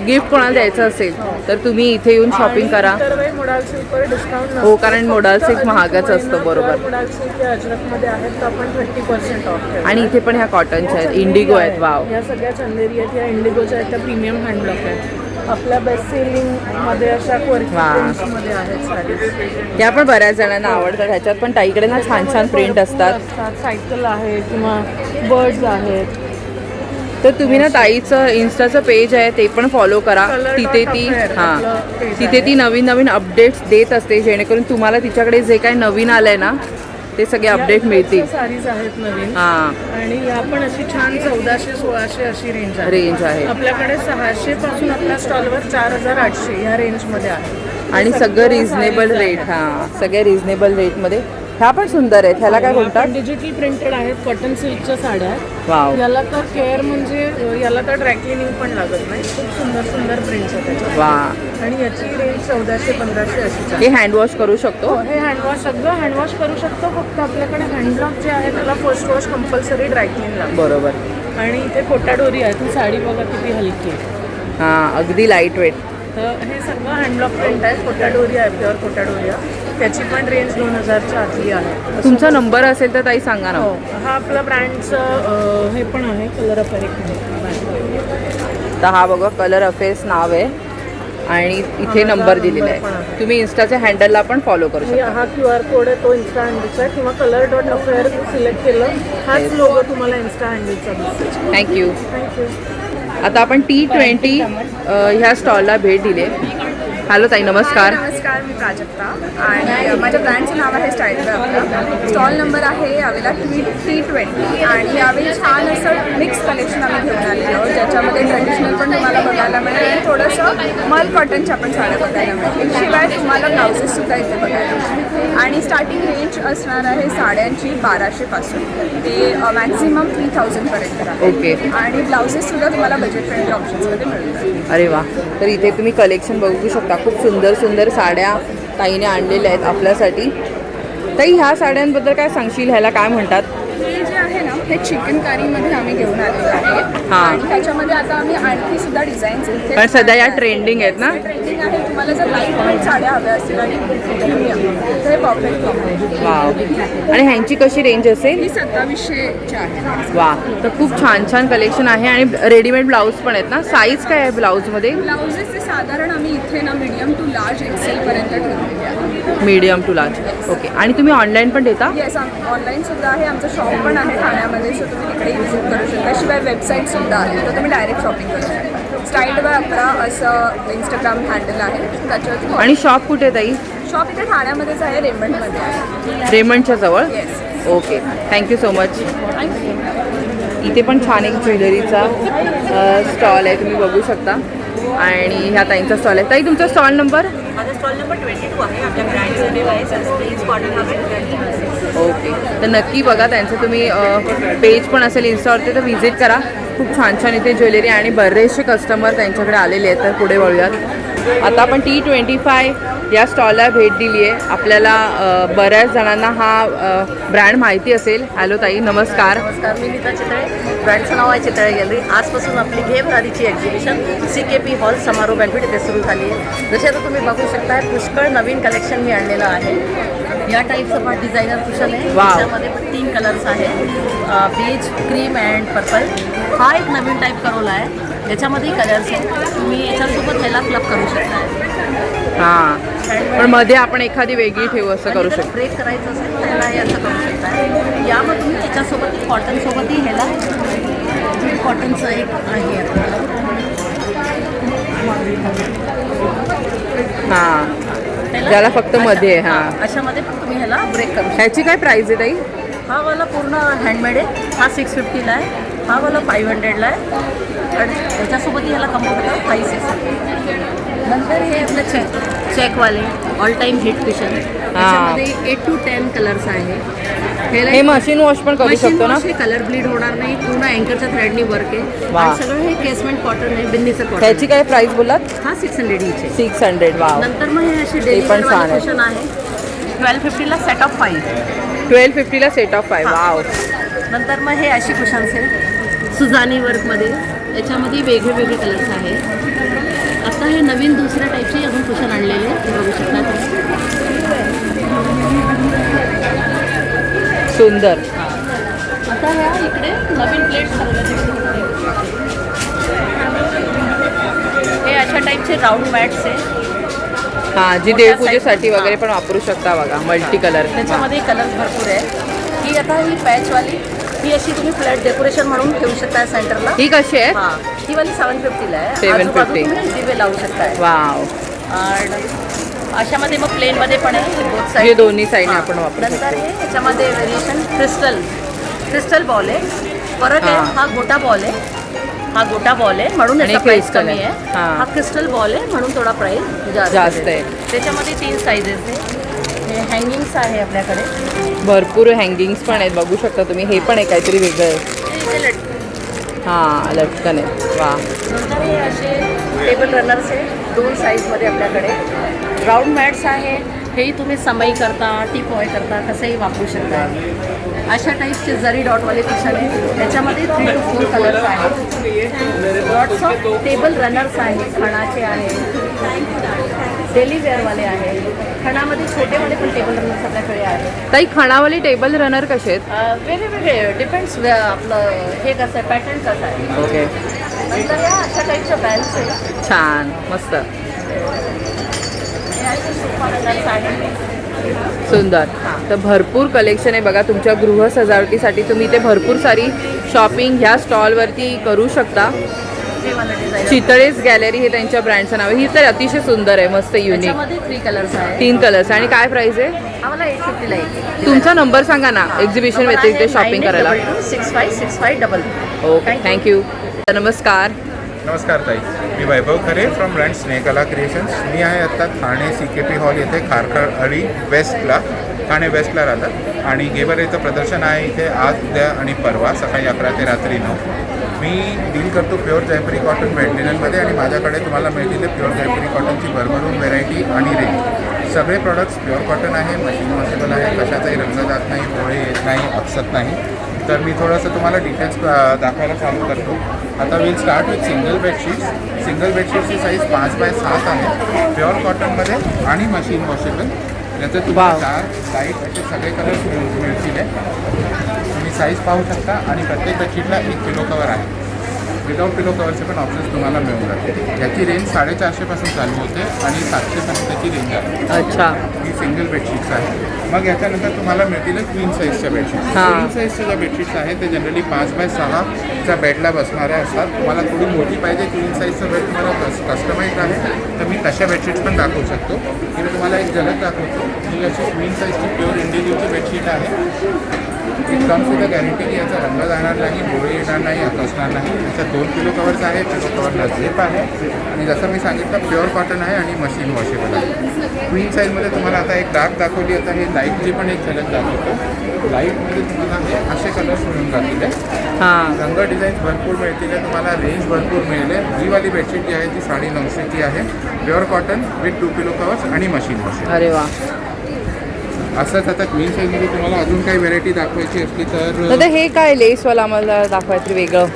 गिफ्ट कोणाला द्यायचं असेल तर तुम्ही इथे येऊन शॉपिंग करा. मुडाल सिल्कवर डिस्काउंट. हो, कारण मोडाल सिल्क महागच असतं. बरोबर. मुडाल सिल्क अजरकमध्ये आहेत तर आपण 30% ऑफ ठेवतो. आणि इथे पण ह्या कॉटनच्या आहेत, इंडिगो आहेत. वाव. या सगळ्या चंदेरी आहेत. या इंडिगोच्या आहेत, त्या प्रीमियम हँडलॉक आहेत. आपल्या बेस्ट सेलिंग मध्ये अशा मध्ये आहेत साडी. त्या पण बऱ्याच जणांना आवडतात. ह्याच्यात पण ताईकडे ना छान छान प्रिंट असतात. सायकल आहे किंवा बर्ड्स आहेत. तर तुम्ही ना ताईचं इन्स्टाचं पेज आहे ते पण फॉलो करा. तिथे ती नवीन अपडेट्स देत असते, जेणेकरून तुम्हाला तिच्याकडे जे काही नवीन आलंय ना ते सगळे अपडेट मिळतील. साडीज आहेत नवीन. हां, आणि या पण अशी छान 1,400-1,600 अशी रेंज आहे. आपल्याकडे 600 पासून आपल्या स्टॉलवर 4,800 या रेंजमध्ये आहे. आणि सगळं रिझनेबल रेट. हां, सगळ्या रिझनेबल रेटमध्ये ह्या पण सुंदर आहेत. ह्याला काय बोलतात? डिजिटल प्रिंटेड आहेत, कॉटन सिल्कच्या साड्या आहेत. वाव. याला तर केअर म्हणजे याला तर ड्रायक्लिनिंग पण लागत नाही. खूप सुंदर सुंदर प्रिंट्स आहेत त्याच्यात. वा. आणि याची रेंज 1400-1500 अशीच हे आहे. हँडवॉश करू शकतो. हो, हे हँडवॉश सगळं हँडवॉश करू शकतो. फक्त आपल्याकडे हँडब्लॉक जे आहे त्याला फर्स्ट वॉश कंपल्सरी ड्रायक्लीन लागतो. बरोबर. आणि इथे कोटाडोरी आहे. ती साडी बघा किती हलकी आहे. हां, अगदी लाईट वेट. तर हे सगळं हँडब्लॉक प्रिंट आहे. कोटाडोरी आहे, प्युअर कोटाडोरी आहे. त्याची पण रेंज 2000च्या आतली आहे. तुमचा नंबर असेल तर ताई सांगा ना. हो, हा आपला ब्रँडचं हे पण आहे, कलर अफेअर. तर हा बघा कलर अफेअर्स नाव आहे आणि इथे नंबर दिलेला आहे. तुम्ही इन्स्टाच्या हँडलला पण फॉलो करू शकता. हा QR कोड आहे, तो इन्स्टा हँडलचा आहे. किंवा color.affair सिलेक्ट केलं, हाच लोगो तुम्हाला इन्स्टा हँडलचा दिसेल. थँक्यू. थँक्यू. आता आपण T20 ह्या स्टॉलला भेट दिली. हॅलो ताई, नमस्कार. नमस्कार, मी प्राजक्ता आणि माझ्या ब्रँडचं नाव आहे स्टाईल आपला. स्टॉल नंबर आहे यावेळेला T20 आणि यावेळी छान असं मिक्स कलेक्शन आम्ही घेऊन आलेलो आहोत, ज्याच्यामध्ये ट्रेडिशनल पण तुम्हाला बघायला मिळेल आणि थोडंसं मल कॉटनच्या पण साड्या बघायला मिळेल. शिवाय तुम्हाला ब्लाउजेससुद्धा इथे बघायला मिळेल. आणि स्टार्टिंग रेंज असणार आहे साड्यांची 1200 पासून ते मॅक्झिमम 3000 पर्यंत. ओके. आणि ब्लाउजेससुद्धा तुम्हाला बजेट फ्रेंडली ऑप्शन्समध्ये मिळतात. अरे वा. तर इथे तुम्ही कलेक्शन बघू शकता. खूप सुंदर सुंदर साड्या ताईने आणलेल्या आहेत आपल्यासाठी. ताई, ह्या साड्यांबद्दल काय सांगशील? ह्याला काय म्हणतात? हे जे आहे ना, हे चिकनकारीमध्ये आम्ही घेऊन आलेलो आहे. हां. आणि त्याच्यामध्ये आता आम्ही आणखी सुद्धा डिझाईन्स आहेत. पण सध्या या ट्रेंडिंग आहेत ना? ट्रेंडिंग आहे. तुम्हाला जर लाईट वेट साड्या हव्या असतील आणि प्रीमियम तर हे परफेक्ट आहे. वाव. आणि ह्यांची कशी रेंज असेल? ही 2700ची आहे. वा. तर खूप छान छान कलेक्शन आहे आणि रेडीमेड ब्लाऊज पण आहेत ना? साईज काय आहे ब्लाऊजमध्ये? ब्लाउजेस साधारण आम्ही इथे ना मीडियम टू लार्ज एक्सेलपर्यंत ठेवलेली आहे. Medium to large. ओके. आणि तुम्ही ऑनलाईन पण देता? येस, ऑनलाईन सुद्धा आहे. आमचं शॉप पण आहे ठाण्यामध्ये, सो तुम्ही तिकडे विजिट करू शकता. शिवाय वेबसाईट सुद्धा आहे, तर तुम्ही डायरेक्ट शॉपिंग करू शकता. स्टाईल बाय 11 असं इंस्टाग्राम हँडल आहे त्याच्यावरती. आणि शॉप कुठे ताई? शॉप इथे ठाण्यामध्येच आहे, रेमंडमध्ये आहे. रेमंडच्या जवळ? Yes. Okay. Thank you so much. Thank you. इथे पण छान एक ज्वेलरीचा स्टॉल आहे, तुम्ही बघू शकता. आणि ह्या ताईंचा स्टॉल आहे. ताई, तुमचा स्टॉल नंबर? माझा स्टॉल नंबर 22 आहे. आपल्या ब्रँडचं नेम आहे प्लीज कॉटन हवे. ओके. तर नक्की बघा, त्यांचं तुम्ही पेज पण असेल इन्स्टावरती, तर व्हिजिट करा. खूप छान छान इथे ज्वेलरी आणि बरेचसे कस्टमर त्यांच्याकडे आलेले आहेत. तर पुढे वळूयात. आता आपण T25 या स्टॉलला भेट दिली आहे. आपल्याला बऱ्याच जणांना हा ब्रँड माहिती असेल. हॅलो ताई, नमस्कार. नमस्कार, मी नीता चितळे. ब्रँडचं नाव आहे चितळे गॅलरी. आजपासून आपली घे भरारीची एक्झिबिशन CKP हॉल समारोह बँक्वेट इथे सुरू झाली आहे. जसे आता तुम्ही बघू शकताय, पुष्कळ नवीन कलेक्शन मी आणलेलं आहे. या टाईपचं पण डिझायनर कुशन आहे. वाव. त्याच्यामध्ये पण 3 कलर्स आहेत, बेज, क्रीम अँड पर्पल. हा एक नवीन टाईप करोला आहे, याच्यामध्ये कलर्स आहेत. तुम्ही याच्यासोबत ह्याला क्लब करू शकता. हां, पण मध्ये आपण एखादी वेगळी ठेवू असं करू शकतो. ब्रेक करायचं असेल त्याला हे असं करू शकता. यामध्ये तुम्ही याच्यासोबत कॉटनसोबतही ह्याला कॉटनचं एक आहे. हां, त्याला फक्त मध्ये आहे. हां, अशामध्ये पण तुम्ही ह्याला ब्रेक करू शकता. ह्याची काय प्राईस आहे ताई? हा वाला पूर्ण हँडमेड आहे. हा 650ला आहे. हा वाला 500ला आहे. आणि त्याच्यासोबत ह्याला कम्बो होतं 560. नंतर हे आपलं चेकवाले ऑल टाईम हिट कुशन. त्याच्यामध्ये 8 to 10 कलर्स आहे. हे मशीन वॉश पण करू शकतो ना? कलर ब्लीड होणार नाही. पूर्ण अँकरच्या थ्रेडनी वर्क आहे. वा. आणि सगळं हे केसमेंट कॉटन आहे, बिन्नीचं कॉटन. ह्याची काय प्राईस बोलात? हा 600 ईच आहे. 600. वाव. नंतर मग हे असे ते पण छान आहे. कुशन आहे. 1250ला सेट ऑफ 5. 1250ला सेट ऑफ 5. वाव. नंतर मग हे अशी कुशन्स आहेत सुजानी वर्कमध्ये. याच्यामध्ये वेगळे वेगळे कलर्स आहेत. आता हे नवीन दुसऱ्या टाईपचे अजून कुशन आणलेले ते बघू शकता. सुंदर. आता ह्या इकडे नवीन प्लेट्स हे अशा टाईपचे राऊंड मॅट्स आहे. हां, जी देवपूजेसाठी वगैरे पण वापरू शकता बघा. Multi colour. त्याच्यामध्ये कलर्स भरपूर आहे. ही आता ही पॅचवाली, ही अशी तुम्ही फ्लॅट डेकोरेशन म्हणून ठेवू शकता सेंटरला. ही कशी आहे? हां, ही वाली 750ला आहे. 750. आजूबाजू तुम्ही दिवे लावू शकताय. वाव. आणि अशामध्ये मग प्लेनमध्ये पण आहे बोथ हे साईड. दोन्ही साईडने आपण वापरू नंतर शकतो. हे याच्यामध्ये व्हेरिएशन क्रिस्टल बॉल आहे. परत आहे हा गोटा बॉल आहे. हा गोटा बॉल आहे म्हणून आणि याचा प्राईस crystal कमी आहे. आहे. हां. हा क्रिस्टल बॉल आहे म्हणून थोडा प्राईस जास्त आहे. त्याच्यामध्ये 3 साईजेस आहे. हे हँगिंग्स आहे आपल्याकडे. भरपूर हँगिंग्स पण आहेत, बघू शकता तुम्ही. हे पण आहे काहीतरी वेगळं आहे. हां, लटकन आहे. वा. नंतर हे असे टेबल रनर्स आहे 2 साईजमध्ये आपल्याकडे. राऊंड मॅट्स आहे, हेही तुम्ही समई करता, टी पॉय करता, कसंही वापरू शकता. अशा टाईपचे जरी डॉटवाले कुशन आहे, त्याच्यामध्ये 3 to 4 कलर्स आहेत. लॉट्स ऑफ टेबल रनर्स आहे, खणाचे आहे, डेली वेअरवाले आहे. खणामध्ये छोटेवाले पण टेबल रनर्स आपल्याकडे आहेत. ताई, खणावाली टेबल रनर कसे आहेत? वेगळे डिपेंड्स आपलं हे कसं आहे, पॅटर्न कसं आहे. ओके. नंतर या अशा टाईपच्या बॅल्स आहे. छान, मस्त, हे असे सोफा रनर्स आहे. सुंदर. तर भरपूर कलेक्शन आहे बघा तुमच्या गृह सजावटीसाठी. तुम्ही ते भरपूर सारी शॉपिंग ह्या स्टॉलवरती करू शकता. हे वाला डिझाईन चितळेस गॅलरी हे त्यांच्या ब्रँडचं नाव आहे. ही तर अतिशय सुंदर आहे, मस्त युनिक. त्याच्यामध्ये 3 कलर्स आहे. 3 कलर्स. आणि काय प्राइस आहे? आम्हाला 850 ला येईल. तुमचा नंबर सांगा ना एक्झिबिशन व्यतिरिक्त शॉपिंग करायला. 9822656555. Okay, thank you. नमस्कार. नमस्कार ताई, मी वैभव खरे फ्रॉम ब्रँड स्नेहकला क्रिएशन्स. मी आहे आत्ता ठाणे CKP हॉल येथे खारखळी वेस्टला, ठाणे वेस्टला राहतात. आणि गेबरेचं प्रदर्शन आहे इथे आज, उद्या आणि परवा सकाळी 11 ते रात्री 9. मी डील करतो प्युअर जयपुरी कॉटन मेटेरियलमध्ये आणि माझ्याकडे तुम्हाला मिळतील प्युअर जयपुरी कॉटनची भरभरून व्हेरायटी आणि रेंज. सगळे प्रॉडक्ट्स प्युअर कॉटन आहे, मशीन वॉशेबल आहे, कशाचाही रंग जात नाही, पोळे येत नाही, अपसत नाही. तर मी थोडंसं तुम्हाला डिटेल्स दाखवायला चालू करतो. आता will start with single bedsheets. Single बेडशीटची साईज 5x7 आहे, प्युअर कॉटनमध्ये आणि मशीन वॉशेबल. याचं तुम्हाला डार्क, लाईट असे सगळे कलर्स मिळतील आहे. तुम्ही साईज पाहू शकता. आणि प्रत्येक बेडशीटला 1 पिलो कवर आहे. विदाऊट पिलो कवरचे पण ऑप्शन्स तुम्हाला मिळून जाते. याची रेंज 450 पासून चालू होते आणि 700 पर्यंत त्याची रेंज आहे. अच्छा. ही सिंगल बेडशीट्स आहे. मग याच्यानंतर तुम्हाला मिळतील क्वीन साईजच्या बेडशीट्स. क्वीन साईजच्या ज्या बेडशीट्स आहेत ते जनरली 5x6च्या बेडला बसणाऱ्या असतात. तुम्हाला थोडी मोठी पाहिजे क्वीन साईजचं बेड तुम्हाला कस्टमाइज आहे तर मी तशा बेडशीट्स पण दाखवू शकतो. मी तुम्हाला एक झलक दाखवतो. ही अशी क्वीन साईजची प्युअर इंडिगोची बेडशीट आहे. It comes with a guarantee की याचा रंग जाणार नाही, बोळे येणार नाही, आकसणार नाही. याच्यात 2 पिलो कवर्स आहे, पिलो कवरला झेप आहे. आणि जसं मी सांगितलं प्युअर कॉटन आहे आणि मशीन वॉशेबल आहे. क्वीन साईजमध्ये तुम्हाला आता एक डार्क दाखवली, आता हे लाईटची पण एक झलक दाखवतो. लाईटमध्ये तुम्हाला हे असे कलर्स मिळून जातील. रंग डिझाईन्स भरपूर मिळतील, तुम्हाला रेंज भरपूर मिळेल. ही वाली बेडशीट जी आहे ती 950ची आहे, pure cotton with 2 pillow covers आणि मशीन वॉशेबल. अरे वा. असंच आता क्वीन साईजमध्ये तुम्हाला अजून काही व्हेरायटी दाखवायची असली तर हे काय लेसवाला आम्हाला दाखवायचं वेगळं.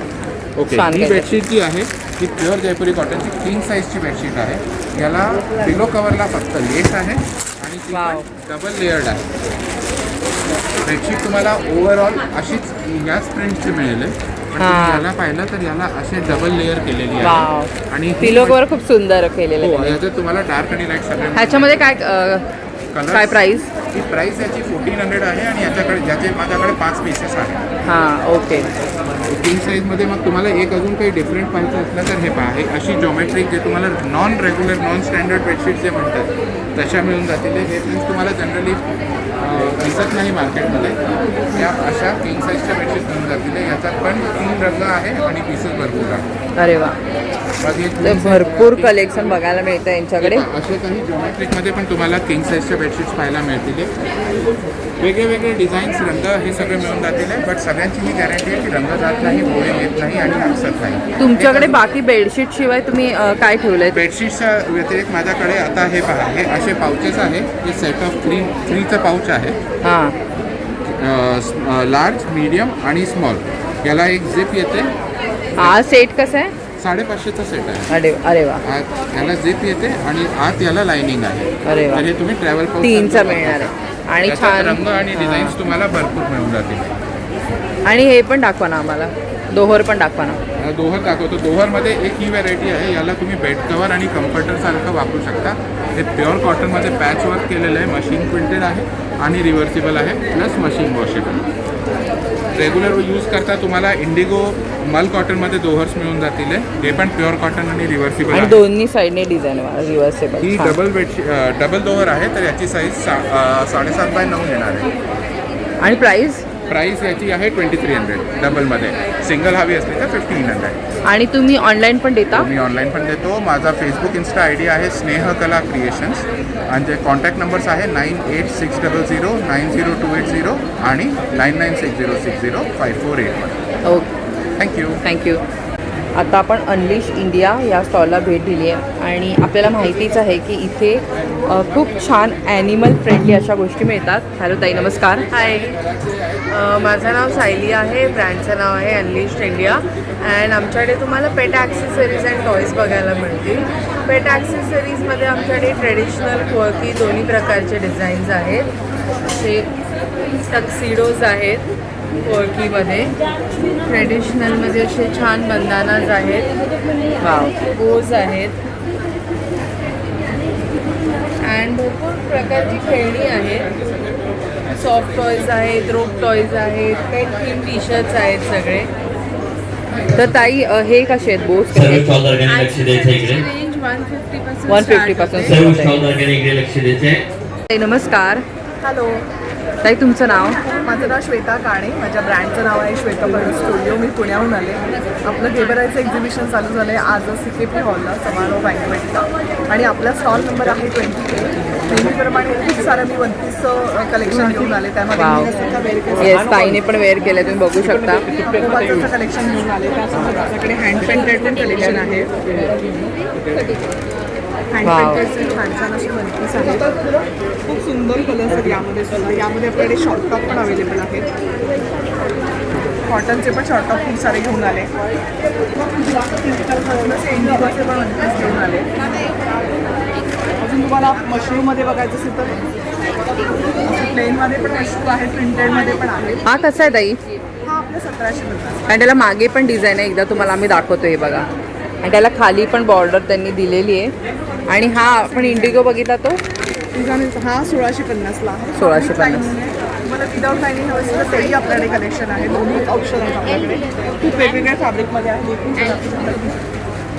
ओके. ही बेडशीट जी आहे ही प्युअर जयपुरी कॉटनची क्वीन साईजची बेडशीट आहे. याला पिलो कवरला फक्त लेस आहे आणि ती डबल लेयर्ड आहे. बेडशीट तुम्हाला ओव्हरऑल अशीच याच प्रिंटची मिळेल. याला पाहिलं तर याला असे डबल लेअर केलेली आहे. आणि पिलो कवर खूप सुंदर केलेलं आहे. याच्यात तुम्हाला डार्क आणि लाईट सगळे. ह्याच्यामध्ये काय काय प्राइस? ही प्राइस याची 1400 आहे आणि याच्याकडे ज्याचे माझ्याकडे 5 पीसेस आहेत. हां, ओके. क्वीन साईजमध्ये मग तुम्हाला एक अजून काही डिफरंट पाहिजे असलं तर हे पहा. हे अशी जॉमेट्रिक जे तुम्हाला non regular non standard bedsheet जे म्हणतात तशा मिळून जातील. हे प्रिंट्स तुम्हाला जनरली दिसत नाही मार्केटमध्ये. या अशा क्वीन साईजच्या बेडशीट मिळून जातील. याच्यात पण 3 रंग आहे आणि पीसेस भरपूर आहे. अरे वा. भरपूर कलेक्शन बघायला मिळतं यांच्याकडे. असे काही जॉमेट्रिकमध्ये पण तुम्हाला किंग साईजच्या बेडशीट्स पाहायला मिळतील. वेगळे वेगळे डिझाईन्स, रंग हे सगळे मिळून जातील. बट सगळ्यांची ही गॅरंटी आहे की रंग जात नाही, बोळे येत नाही आणि आकसत नाही. तुमच्याकडे बाकी बेडशीट शिवाय तुम्ही काय ठेवलंय? बेडशीटच्या व्यतिरिक्त माझ्याकडे आता हे पहा, हे असे पाउचेस आहे. हे सेट ऑफ 3चं पाऊच आहे. हां. लार्ज, मीडियम आणि स्मॉल. याला एक झिप येते. हा सेट कसा आहे? 550चा सेट आहे. अरे वा. याला झिप येते आणि आत याला लाइनिंग आहे. अरे वा. तर हे तुम्ही ट्रॅव्हल पाऊच 3चा मिळणार आहे. आणि छान रंग आणि डिझाईन्स तुम्हाला भरपूर मिळून जातील. आणि हे पण दाखवा ना आम्हाला, दोहर पण दाखवा ना. दोहर दाखवतो. दोहरमध्ये एक ही व्हेरायटी आहे. याला तुम्ही बेड कवर आणि कम्फर्टरसारखं वापरू शकता. हे प्युअर कॉटनमध्ये पॅच वर्क केलेलं आहे, मशीन प्रिंटेड आहे आणि रिव्हर्सिबल आहे, plus machine washable. Regular use करता तुम्हाला इंडिगो मल कॉटनमध्ये दोहर्स मिळून जातील. हे पण प्युअर कॉटन आणि रिव्हर्सिबल आहे. दोन्ही साईडने डिझाईन रिव्हर्सिबल. ही डबल दोहर आहे. तर याची साईज 7.5x9 येणार आहे. आणि प्राइस प्राईस याची आहे 2300 डबलमध्ये. सिंगल हवी असली तर 1500. आणि तुम्ही ऑनलाईन पण देता? मी ऑनलाईन पण देतो. माझा फेसबुक इन्स्टा आय डी आहे स्नेहकला क्रिएशन्स आणि जे कॉन्टॅक्ट नंबर्स आहे 9860090280 आणि 9960605481. Okay, thank you. थँक्यू. आता आपण अनलिश इंडिया या स्टॉलला भेट दिली आहे आणि आपल्याला माहितीच आहे की इथे खूप छान ॲनिमल फ्रेंडली अशा गोष्टी मिळतात. हॅलो ताई, नमस्कार. हाय, माझं नाव सायली आहे. ब्रँडचं नाव आहे अनलिश्ड इंडिया. अँड आमच्याकडे तुम्हाला पेट ॲक्सेसरीज अँड टॉईज बघायला मिळतील. पेट ॲक्सेसरीजमध्ये आमच्याकडे ट्रेडिशनल क्वर्की दोन्ही प्रकारचे डिझाईन्स आहेत. असे टक्सिडोज आहेत क्वर्कीमध्ये, ट्रेडिशनलमध्ये असे छान बंदानाज आहेत, बोज आहेत अँड भरपूर प्रकारची खेळणी आहेत. सॉफ्ट टॉईज आहेत, रोप टॉईज आहेत, पेट थीम टी शर्ट्स आहेत सगळे. तर ताई हे कसे आहेत बोस? सर्व स्टॉलधारकांनी लक्ष द्यायचं इकडे. रेंज 150 पासून सर्व स्टॉलधारकांनी इकडे लक्ष द्यायचं आहे. ताई नमस्कार. हॅलो, ताई तुमचं नाव? माझं नाव श्वेता काणे. माझ्या ब्रँडचं नाव आहे श्वेता बर्ड स्टुडिओ. मी पुण्याहून आले. आपलं गेबरायचं एक्झिबिशन चालू झालं आहे आज CKP हॉलला समारोह बँकवेटला आणि आपला स्टॉल नंबर आहे 28. नेहमीप्रमाणे खूप सारं मी 1 पीस कलेक्शन घेऊन आले. त्यामध्ये येस, ताईने पण वेअर केलं, तुम्ही बघू शकता. मोबाईलचं कलेक्शन घेऊन आले. त्यासोबत आपल्याकडे हँड पेंटेड पण कलेक्शन आहे. हँड पेंटेडचे छान छान असे 1 पीस आहेत. खूप सुंदर कलर्स आहेत यामध्ये सुद्धा. यामध्ये आपल्याकडे शॉर्ट टॉप पण अवेलेबल आहेत. कॉटनचे पण शॉर्ट टॉप खूप सारे घेऊन आले. इंडिगोचे पण 1 पीस घेऊन आले. अजून तुम्हाला मशरूममध्ये बघायचं असेल तर प्लेनमध्ये पण मशरूम आहे, प्रिंटेडमध्ये पण आहे. हा कसा आहे ताई? हा आपल्या 1750. आणि त्याला मागे पण डिझाईन आहे, एकदा तुम्हाला आम्ही दाखवतो. हे बघा, आणि त्याला खाली पण बॉर्डर त्यांनी दिलेली आहे. आणि हा आपण इंडिगो बघितला तो हा 1650ला आहे. 1650. मला विदाउट लाईनिंग हवं असेल तर तेही आपल्याकडे कलेक्शन आहे. दोन्ही ऑप्शन आहेत आपल्याकडे. खूप वेगवेगळ्या फॅब्रिकमध्ये आहे.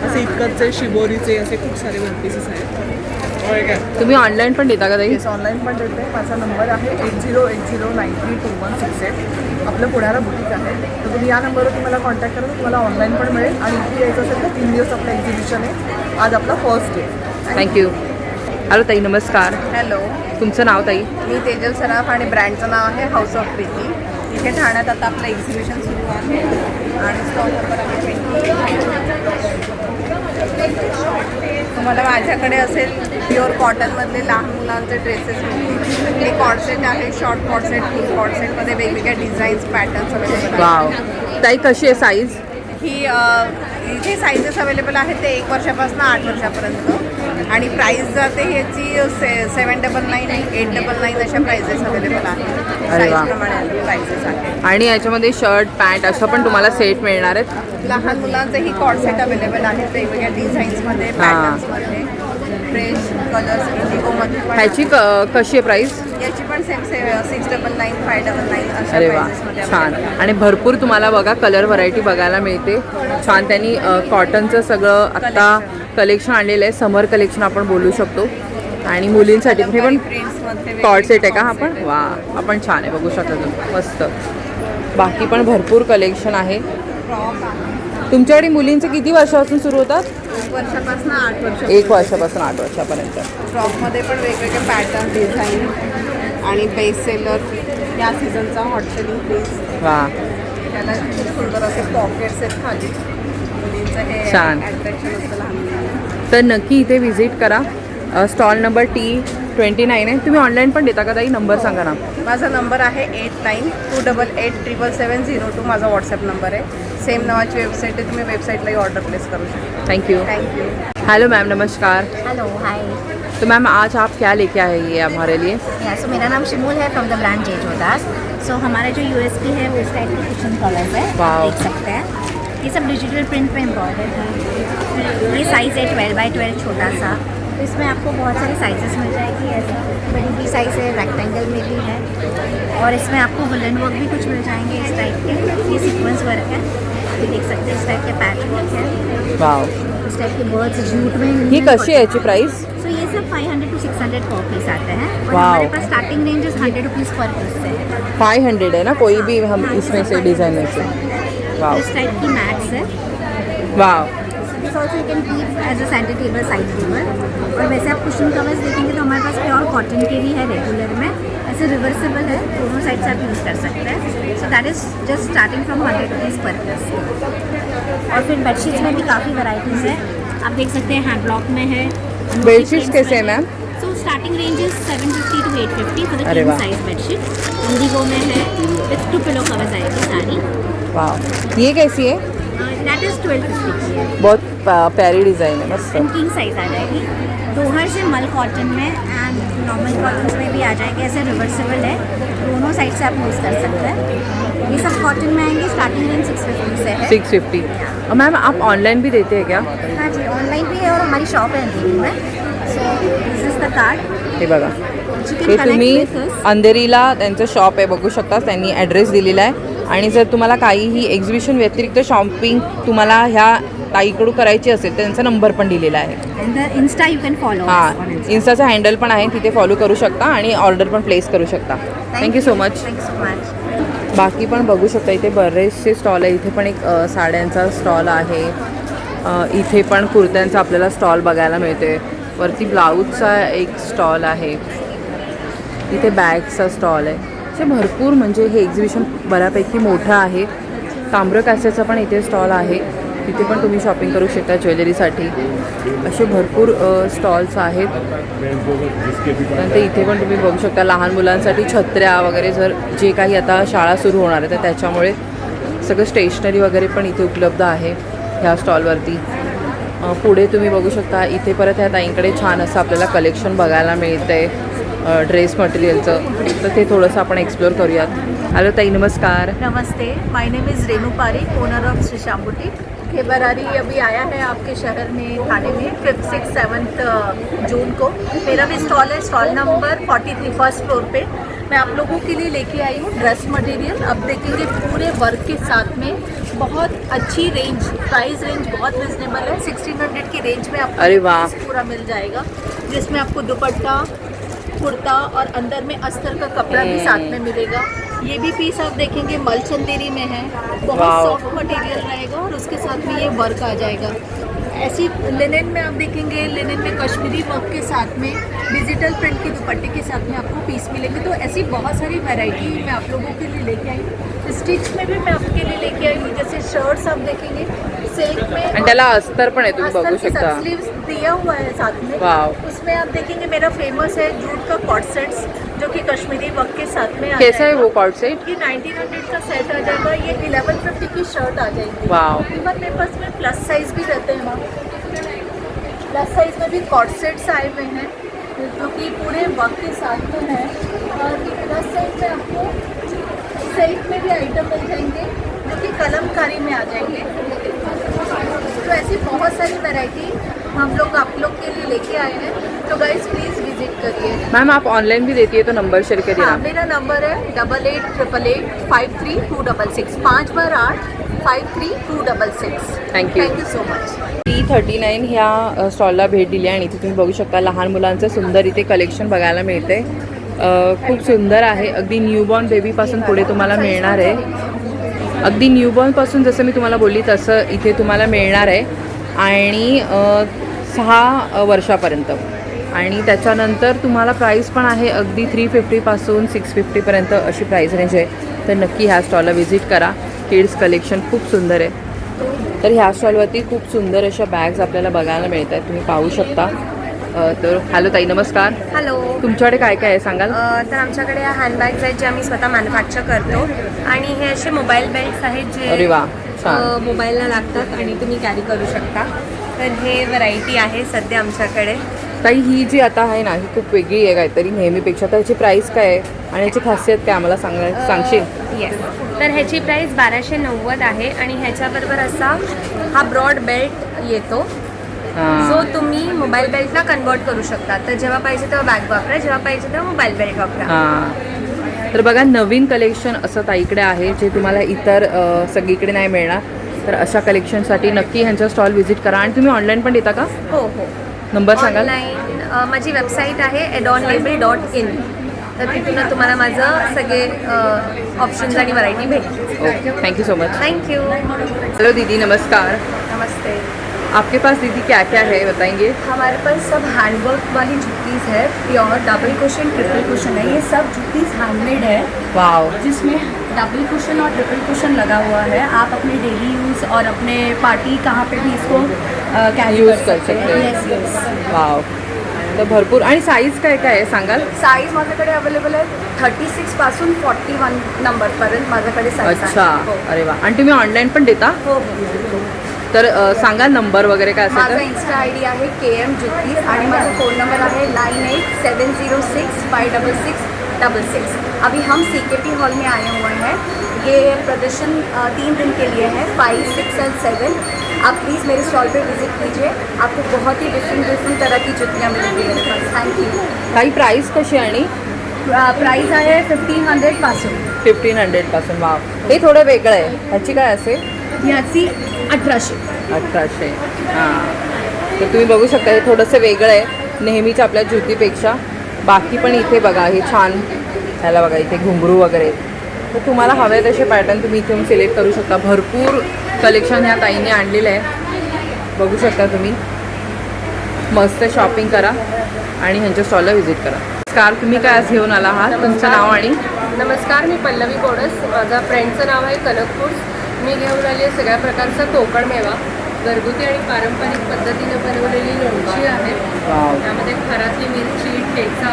असे इतकंचे शिबोरीचे असे खूप सारे 1 पीसेस आहेत. तुम्ही ऑनलाईन पण देता का ताई? येस, ऑनलाईन पण देते. माझा नंबर आहे 8080932168. आपलं पुण्याला बुटीक आहे. तर तुम्ही या नंबरवर तुम्हाला कॉन्टॅक्ट करा. तुम्हाला ऑनलाईन पण मिळेल आणि इथे यायचं असेल तर 3 दिवस आपलं एक्झिबिशन आहे. आज आपला फर्स्ट डे. थँक्यू. हॅलो ताई, नमस्कार. हॅलो, तुमचं नाव ताई? मी तेजल सराफ आणि ब्रँडचं नाव आहे हाऊस ऑफ प्रीती. इथे ठाण्यात आता आपलं एक्झिबिशन सुरू आहे आणि स्टॉल नंबर आहे 20. तुम्हाला माझ्याकडे असेल प्युअर कॉटनमधले लहान मुलांचे ड्रेसेस मिळतील. हे कॉर्डसेट आहे, शॉर्ट कॉर्डसेट, फुल कॉर्डसेटमध्ये वेगवेगळ्या डिझाईन्स पॅटर्न्स अवेलेबल वाव. ताई कशी आहे साईज? ही इथे साईजेस अवेलेबल आहेत ते 1 वर्षापासून 8 वर्षापर्यंत आणि प्राईस जाते ह्याची 799, 899 अशा प्राइजेस अवेलेबल आहेत. साईजप्रमाणे प्राइजेस आहेत. आणि याच्यामध्ये शर्ट पॅन्ट असं पण तुम्हाला सेट मिळणार आहेत. लहान मुलांचेही कॉर्ड सेट अवेलेबल आहेत वेगवेगळ्या डिझाईन्समध्ये, पॅटर्न्समध्ये, फ्रेश कलर्स, इंडिगोमध्ये. ह्याची कशी आहे प्राईस? याची पण सेम 699, 599 अशा अरे वा, प्राइजेसमध्ये छान. आणि भरपूर तुम्हाला बघा कलर व्हरायटी बघायला मिळते. छान. त्यांनी कॉटनचं सगळं आत्ता कलेक्शन आणलेलं आहे. समर कलेक्शन आपण बोलू शकतो. आणि मुलींसाठी हे पण कॉर्ड सेट आहे का? आपण वा, आपण छान आहे, बघू शकता तुम्ही, मस्त. बाकी पण भरपूर कलेक्शन आहे. तुमच्याकडे मुलींचे किती वर्षापासून सुरू होतात? 1 वर्षापासून 8 वर्ष. 1 वर्षापासून 8 वर्षापर्यंत. फ्रॉकमध्ये पण वेगवेगळे पॅटर्न, डिझाईन आणि बेस्ट सेलर या सीझनचा हॉट सेलिंग पीस. वा, त्याला खूप सुंदर असे पॉकेट्स आहेत खाली. मुलींचं हे छान. अट्रॅक्शन असतं लहान मुलांना. तर नक्की इथे व्हिजिट करा. स्टॉल नंबर T29 आहे. तुम्ही ऑनलाईन पण देता का ताई? नंबर सांगा ना. माझा नंबर आहे 8928877702. माझा व्हॉट्सअप नंबर आहे. सेम नावाची वेबसाईट आहे. तुम्ही वेबसाईटलाही ऑर्डर प्लेस करू शकता. Thank you. हेलो मैम, नमस्कार. हेलो, हाय. तो मैम आज आप क्या लेके आए ये हमारे लिए? सो मेरा नाम शिमूल है फ्रॉम द ब्रांड जे जोदास. सो हमारा जो USP है वो इस टाइप के कुशन कलर्स है, देख सकते हैं. ये सब डिजिटल प्रिंट पे एम्ब्रॉयडर्ड है. ये साइज़ है 12x12 छोटा सा. तो इसमें आपको बहुत सारे साइजेस मिल जाएगी. ऐसा बड़ी भी साइज़ है, रेक्टेंगल में भी है. और इसमें आपको वुलन वर्क भी कुछ मिल जाएंगे इस टाइप के. ये सीक्वेंस वर्क है, ये देख सकते हैं. इस टाइप के पैच वर्क है. वाव. इस टाइप के बर्ड्स जूट में. ही कशी आहे याची प्राइस? सो सो ये सब 500 to 600 पर पीस आते हैं और Wow. हमारे pass starting range 100 rupees per piece से है। 500 है ना कोई भी हम इसमें से डिज़ाइन में से। वाह इस टाइप की मैट्स है। वाह this also you can keep as a centre table, side table. और वैसे आप कुशन कवर्स देखेंगे तो हमारे पास प्योर कॉटन के भी है रेगुलर में, ऐसे रिवर्सिबल है, दोनों साइड से आप यूज़ कर सकते हैं। So that is just starting from 100 rupees per piece. और फिर बेडशीट्स में भी काफ़ी वैराइटीज़ है, आप देख सकते हैं हैंड ब्लॉक में है। बेडशीट्स कैसे हैं ma'am? So starting range is 750 to 850 for the अरे किंग वाह। Size bedsheet. इंडिगो में है, विथ 2 पिलो कवर्स आएगी सारी। वाह ये कैसी है? दैट इज 1250 की है। बहुत प्यारी डिज़ाइन है, मस्त। एंड किंग साइज आ जाएगी। दोहर से मल कॉटन में एंड नॉर्मल कॉटन में भी आ जाएगी, ऐसे रिवर्सिबल है, दोनों साइड से आप यूज़ कर सकते हैं। ये सब कॉटन में आएंगे, स्टार्टिंग रेंज 650 से है। 650। और मैम आप ऑनलाइन भी देते हैं क्या? हाँ जी, ऑनलाइन भी है और हमारी शॉप है अंधेरी में। So this is the card. हे बघा, हे तुम्ही अंधेरीला त्यांचं शॉप आहे, बघू शकता, त्यांनी ॲड्रेस दिलेला आहे। आणि जर तुम्हाला काहीही एक्झिबिशन व्यतिरिक्त शॉपिंग तुम्हाला ह्या ताईकडून करायची असेल तर त्यांचा नंबर पण दिलेला आहे। Insta you can follow. हां, इन्स्टाचा हँडल पण आहे, तिथे फॉलो करू शकता आणि ऑर्डर पण प्लेस करू शकता। Thank you so much. बाकी पण बघू शकता, इथे बरेचसे स्टॉल आहे। इथे पण एक साड्यांचा स्टॉल आहे, इथे पण कुर्त्यांचा आपल्याला स्टॉल बघायला मिळते। वरती ब्लाऊजचा एक स्टॉल आहे, इथे बॅगचा स्टॉल आहे। असे भरपूर, म्हणजे हे एक्झिबिशन बऱ्यापैकी मोठं आहे। ताम्र कास्याचा पण इथे स्टॉल आहे, तिथे पण तुम्ही शॉपिंग करू शकता ज्वेलरीसाठी। असे भरपूर स्टॉल्स आहेत। नंतर इथे पण तुम्ही बघू शकता लहान मुलांसाठी छत्र्या वगैरे, जर जे काही आता शाळा सुरू होणार आहे तर त्याच्यामुळे सगळं स्टेशनरी वगैरे पण इथे उपलब्ध आहे ह्या स्टॉलवरती। पुढे तुम्ही बघू शकता, इथे परत ह्या ताईंकडे छान असं आपल्याला कलेक्शन बघायला मिळतं आहे ड्रेस मटेरियलचं, तर ते थोडंसं आपण एक्सप्लोर करूयात। हॅलो ताई, नमस्कार। नमस्ते, माय नेम इज़ रेनू पारिक, owner of Shri Shyam boutique. ये बरारी अभी आया है आपके शहर में, थाने में 5th, 6th, 7th जून को। मेरा भी स्टॉल है, स्टॉल नंबर 43 फर्स्ट फ्लोर पे। मैं आप लोगों के लिए लेके आई हूँ ड्रेस मटेरियल। अब देखेंगे पूरे वर्क के साथ में, बहुत अच्छी रेंज, प्राइस रेंज बहुत रिजनेबल है। 1600 की रेंज में आपको अरे वाह। पूरा मिल जाएगा, जिसमें आपको दुपट्टा, कुर्ता और अंदर में अस्तर का कपड़ा भी साथ में मिलेगा। ये भी पीस आप देखेंगे मल चंदेरी में है, बहुत सॉफ्ट मटेरियल रहेगा और उसके साथ में ये वर्क आ जाएगा। ऐसी लिनन में आप देखेंगे, लिनन में कश्मीरी वर्क के साथ में डिजिटल प्रिंट के दुपट्टे के साथ में आपको पीस मिलेंगे। तो ऐसी बहुत सारी वैरायटी मैं आप लोगों के लिए लेके आई हूँ। स्टिच में भी मैं आपके लिए लेके आई हूँ, जैसे शर्ट्स आप देखेंगे सिल्क में, आणि त्याला अस्तर पण आहे, तुम्ही बघू शकता। स्लीव्स दिया हुआ है साथ में। वाव। उसमें आप देखेंगे मेरा फेमस है जूट का कॉट सेट्स, जो कि कश्मीरी वर्क के साथ में आ कैसा है जाएगा। वो कॉर्ड सेट? ये 1900 का सेट आ जाएगा, ये 1150 की शर्ट आ जाएगी। वाव। इवन मेरे पास में प्लस साइज भी रहते हैं वहाँ, प्लस साइज में भी कॉट सेट्स आए हुए हैं, जो कि पूरे वर्क के साथ में है। और प्लस साइज में आपको सिल्क में भी आइटम मिल जाएंगे, जो कि कलमकारी में आ जाएंगे। तो ऐसी बहुत सारी वैरायटी हम लोग आप लोग के लिए लेके आए हैं, तो गाइस प्लीज़ विजिट करिए। मैम आप ऑनलाइन भी देती है तो नंबर शेयर करिए। हाँ, मेरा नंबर है 8888532666, 5 बार 8 532666। Thank you. Thank you so much. T39 ह्या स्टॉलला भेट दिली आणि इथे तुम्ही बघू शकता लहान मुलांचं सुंदर इथे कलेक्शन बघायला मिळते। खूप सुंदर आहे, अगदी न्यूबॉर्न बेबीपासून पुढे तुम्हाला मिळणार आहे। अगदी न्यूबॉर्नपासून जसं मी तुम्हाला बोलली तसं इथे तुम्हाला मिळणार आहे, आणि 6 वर्षापर्यंत। आणि त्याच्यानंतर तुम्हाला प्राईस पण आहे अगदी 350पासून 650पर्यंत अशी प्राईस रेंज आहे। तर नक्की ह्या स्टॉलला व्हिजिट करा, किड्स कलेक्शन खूप सुंदर आहे। तर ह्या स्टॉलवरती खूप सुंदर अशा बॅग्स आपल्याला बघायला मिळत आहेत, तुम्ही पाहू शकता। तर हॅलो ताई, नमस्कार। हॅलो। तुमच्याकडे काय काय आहे सांगाल? तर आमच्याकडे ह्या हँडबॅग्स आहेत जे आम्ही स्वतः मॅन्युफॅक्चर करतो, आणि हे असे मोबाईल बेल्ट्स आहेत अरे जे वा, छान। मोबाईलला लागतात आणि तुम्ही कॅरी करू शकता। तर हे व्हरायटी आहे सध्या आमच्याकडे। ताई ही जी आता आहे ना, ही खूप वेगळी आहे काहीतरी नेहमीपेक्षा, तर याची प्राईस काय आहे आणि याची खासियत काय आम्हाला सांगशील? येस, तर ह्याची प्राईस 1290 आहे, आणि ह्याच्याबरोबर असा हा ब्रॉड बेल्ट येतो, जो तुम्ही मोबाईल बेल्टला कन्वर्ट करू शकता। तर जेव्हा पाहिजे तेव्हा बॅग वापरा, जेव्हा पाहिजे तेव्हा मोबाईल बेल्ट वापरा। हां, तर बघा नवीन कलेक्शन असं ताईकडे आहे जे तुम्हाला इतर सगळीकडे नाही मिळणार। तर अशा कलेक्शनसाठी नक्की ह्यांचा स्टॉल व्हिजिट करा। आणि तुम्ही ऑनलाईन पण देता का? हो हो, नंबर सांगाल? ऑनलाईन माझी वेबसाईट आहे adonlabel.in. तर तिथून तुम्हाला माझं सगळे ऑप्शन्स आणि व्हरायटी भेटेल. Okay, thank you so much. Thank you. Hello दीदी, नमस्कार. नमस्ते. आपके पास दीदी क्या क्या है बताएंगे? हमारे पास सब हैंडवर्क वाली जुत्तीज़ है, pure double cushion triple cushion है. ये सब जुत्तीज़ हैंडमेड है. वाओ. जिसमें डबल कुशन और ट्रिपल कुशन लगा हुआ है. आप अपने डेली यूज़ और अपने पार्टी कहाँ पे भी इसको कैरी यूज कर सकते हैं. Yes yes. वाव. तर भरपूर. आणि साईज काय काय आहे सांगाल? साईज माझ्याकडे अवेलेबल आहे 36 पासून 41 नंबरपर्यंत माझ्याकडे साईज आहे. अच्छा, अरे वा. आणि तुम्ही ऑनलाईन पण देता? हो हो. तर सांगा नंबर वगैरे काय असेल माझा तर. इंस्टा ID आहे KM जुत्तीज आणि माझा फ़ोन नंबर है 9870656666. अभी हम CKP हॉल में आए हुए हैं. ये प्रदर्शन 3 दिन के लिए है, 5, 6 और 7. आप प्लीज़ मेरे स्टॉल पे विजिट कीजिए. आपको बहुत ही डिफरेंट तरह की जुत्तियाँ मिलेंगी मेरे पास. Thank you. काही प्राईस कशी आणि? प्राइस आहे 1500 पासून. 1500 पासून. वाव. हे थोडं वेगळं आहे. ह्याची काय असेल? याची 1800. 1800. हां. तर तुम्ही बघू शकता हे थोडंसं वेगळं आहे नेहमीच्या आपल्या ज्योतीपेक्षा. बाकी पण इथे बघा हे छान. ह्याला बघा इथे घुंगरू वगैरे. तर तुम्हाला हवे तसे पॅटर्न तुम्ही इथून सिलेक्ट करू शकता. भरपूर कलेक्शन ह्या ताईने आणलेलं आहे. बघू शकता तुम्ही. मस्त शॉपिंग करा आणि ह्यांच्या स्टॉलला व्हिजिट करा. नमस्कार, तुम्ही काय आज घेऊन आला आहात? तुमचं नाव आणि? नमस्कार, मी पल्लवी कोडस. माझा फ्रेंडचं नाव आहे कनक फूड्स. मी घेऊन आली आहे सगळ्या प्रकारचा कोकण मेवा. घरगुती आणि पारंपरिक पद्धतीनं बनवलेली लोणची आहे. त्यामध्ये खरातली मिरची, ठेचा.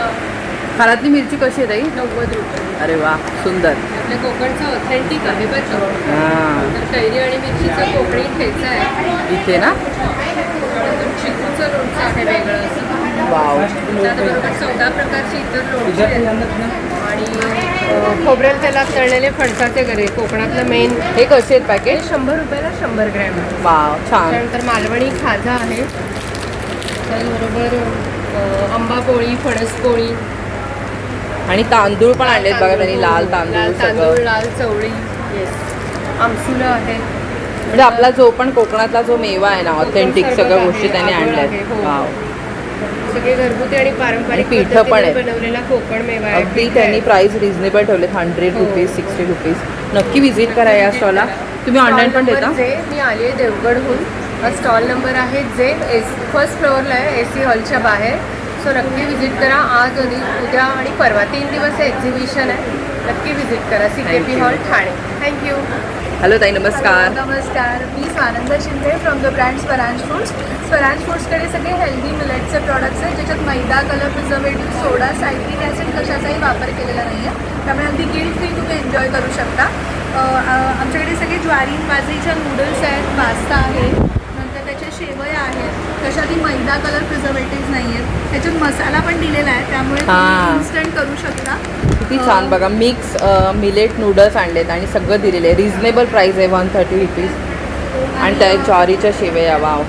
खरातली मिरची कशी आहे ताई? 90 रुपये. अरे वा, सुंदर. आपल्या कोकणचं ऑथेंटिक आहे बरं. हां. तर कैरी आणि मिरचीचा कोकणी ठेचा आहे इथे ना. नंतर चिकूचं लोणचं आहे वेगळं असं. वाव. त्याबरोबर 14 प्रकारची इतर लोणची आहेत. आणि खोबरेल तेलात तळलेले फणसाचे गरे, कोकणातलं मेन. हे कसे आहेत पॅकेट? 100 रुपयाला 100 ग्रॅम आहे. वाव, छान. त्यानंतर मालवणी खाजा आहे. त्याबरोबर आंबा पोळी, फणस पोळी आणि तांदूळ पण आणलेत बघा त्यांनी. लाल तांदूळ तांदूळ, सगळं. लाल चवळी. येस. आमसुलं आहे. म्हणजे आपला जो पण कोकणातला जो मेवा आहे ना ऑथेंटिक सगळ्या गोष्टी त्यांनी आणल्यात. वाव. सगळे घरगुती आणि पारंपरिक पीठं पण पद्धतीने आहेत. बनवलेला कोकण मेवा आहे. अगदी त्यांनी प्राइस रिझनेबल ठेवले. 100 रुपीज, 60 रुपीज. नक्की व्हिजिट करा या स्टॉलला. तुम्ही ऑनलाईन पण देता? मी आली आहे देवगडहून. हा स्टॉल नंबर आहे जे फर्स्ट फ्लोअरला आहे, AC हॉलच्या बाहेर. सो नक्की व्हिजिट करा. आज आणि उद्या आणि परवा 3 दिवस एक्झिबिशन आहे. नक्की व्हिजिट करा. CKP hall Thane. Thank you. Hello ताई, नमस्कार. नमस्कार, मी Swananda Shinde from the brand Swaranj foods. Swaranj फूड्सकडे सगळे हेल्दी मिलेटचे प्रॉडक्ट्स आहेत ज्याच्यात मैदा, colour preservative, soda, citric acid कशाचाही वापर केलेला नाही आहे. त्यामुळे अगदी गिल्ट फ्री तुम्ही एन्जॉय करू शकता. आमच्याकडे सगळे ज्वारी बाजरीच्या नूडल्स आहेत, पास्ता आहे, नंतर त्याच्या शेवया आहेत. कशातही मैदा, कलर प्रिझर्वेटिव्ह नाही आहेत. त्याच्यात मसाला पण दिलेला आहे त्यामुळे तुम्ही इन्स्टंट करू शकता. किती छान बघा. मिक्स मिलेट नूडल्स आणलेत आणि सगळं दिलेलं आहे. रिझनेबल प्राईस आहे 130 रुपीज. आणि त्या ज्वारीच्या शेवया. वाव.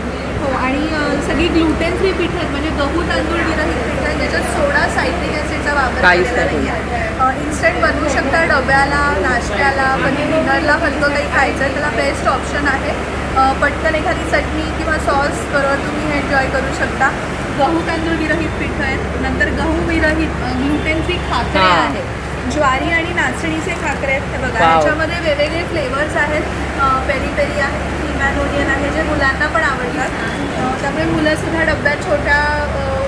हो. आणि सगळी ग्लुटेन फ्री पीठ आहेत म्हणजे गहू तांदूळ विरहित पीठ आहे ज्याच्यात सोडा, सायट्रिक ॲसिडचा वापर काहीच केलेला नाही. आहे. इन्स्टंट बनवू शकता. डब्याला, नाश्त्याला, कधी डिनरला हलकं काही खायचं आहे त्याला बेस्ट ऑप्शन आहे. पटकन एखादी चटणी किंवा सॉस बरोबर तुम्ही हे एन्जॉय करू शकता. गहू तांदूळ विरहित पीठ आहेत. नंतर गहू विरहित ग्लुटेन फ्री खाकरे आहेत. ज्वारी आणि नाचणीचे खाकरे आहेत. हे बघा ह्याच्यामध्ये वेगवेगळे फ्लेवर्स आहेत. पेरी पेरी आहे, किमान ओनियन आहे जे मुलांना पण आवडतात. त्यामुळे मुलंसुद्धा डब्यात छोट्या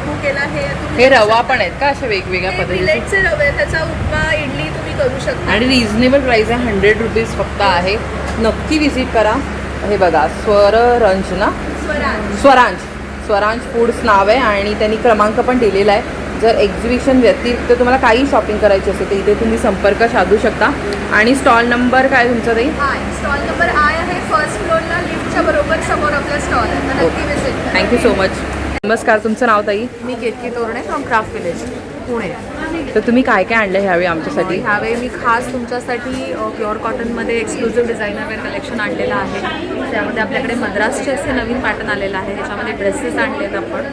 भुकेला हे रवा पण आहेत का अशा वेगवेगळ्या पद्धतीचे? मिलेटचे रवे, त्याचा उपमा, इडली तुम्ही करू शकता. आणि रिझनेबल प्राईस आहे. 100 रुपीज फक्त आहे. नक्की व्हिजिट करा. हे बघा स्वरंज ना, स्वरांज फूड्स नाव आहे आणि त्यांनी क्रमांक पण दिलेला आहे. जर एक्झिबिशन व्यतिरिक्त तुम्हाला काही शॉपिंग करायची असेल तर इथे तुम्ही संपर्क साधू शकता. आणि स्टॉल नंबर काय तुमचा ताई? स्टॉल नंबर आहे फर्स्ट फ्लोअरला, लिफ्टच्या बरोबर समोर आपला स्टॉल आहे. तर नक्की विजिट. Thank you so much. नमस्कार, तुमचं नाव ताई? मी Ketaki Torane from craft village Pune. तर तुम्ही काय काय आणलं ह्यावेळी आमच्यासाठी? ह्यावेळी मी खास तुमच्यासाठी प्युअर कॉटनमध्ये एक्सक्लुझिव्ह डिझायनर वेअर कलेक्शन आणलेलं आहे. त्यामध्ये आपल्याकडे मद्रासचे असे नवीन पॅटर्न आलेलं आहे. त्याच्यामध्ये ड्रेसेस आणलेत आपण.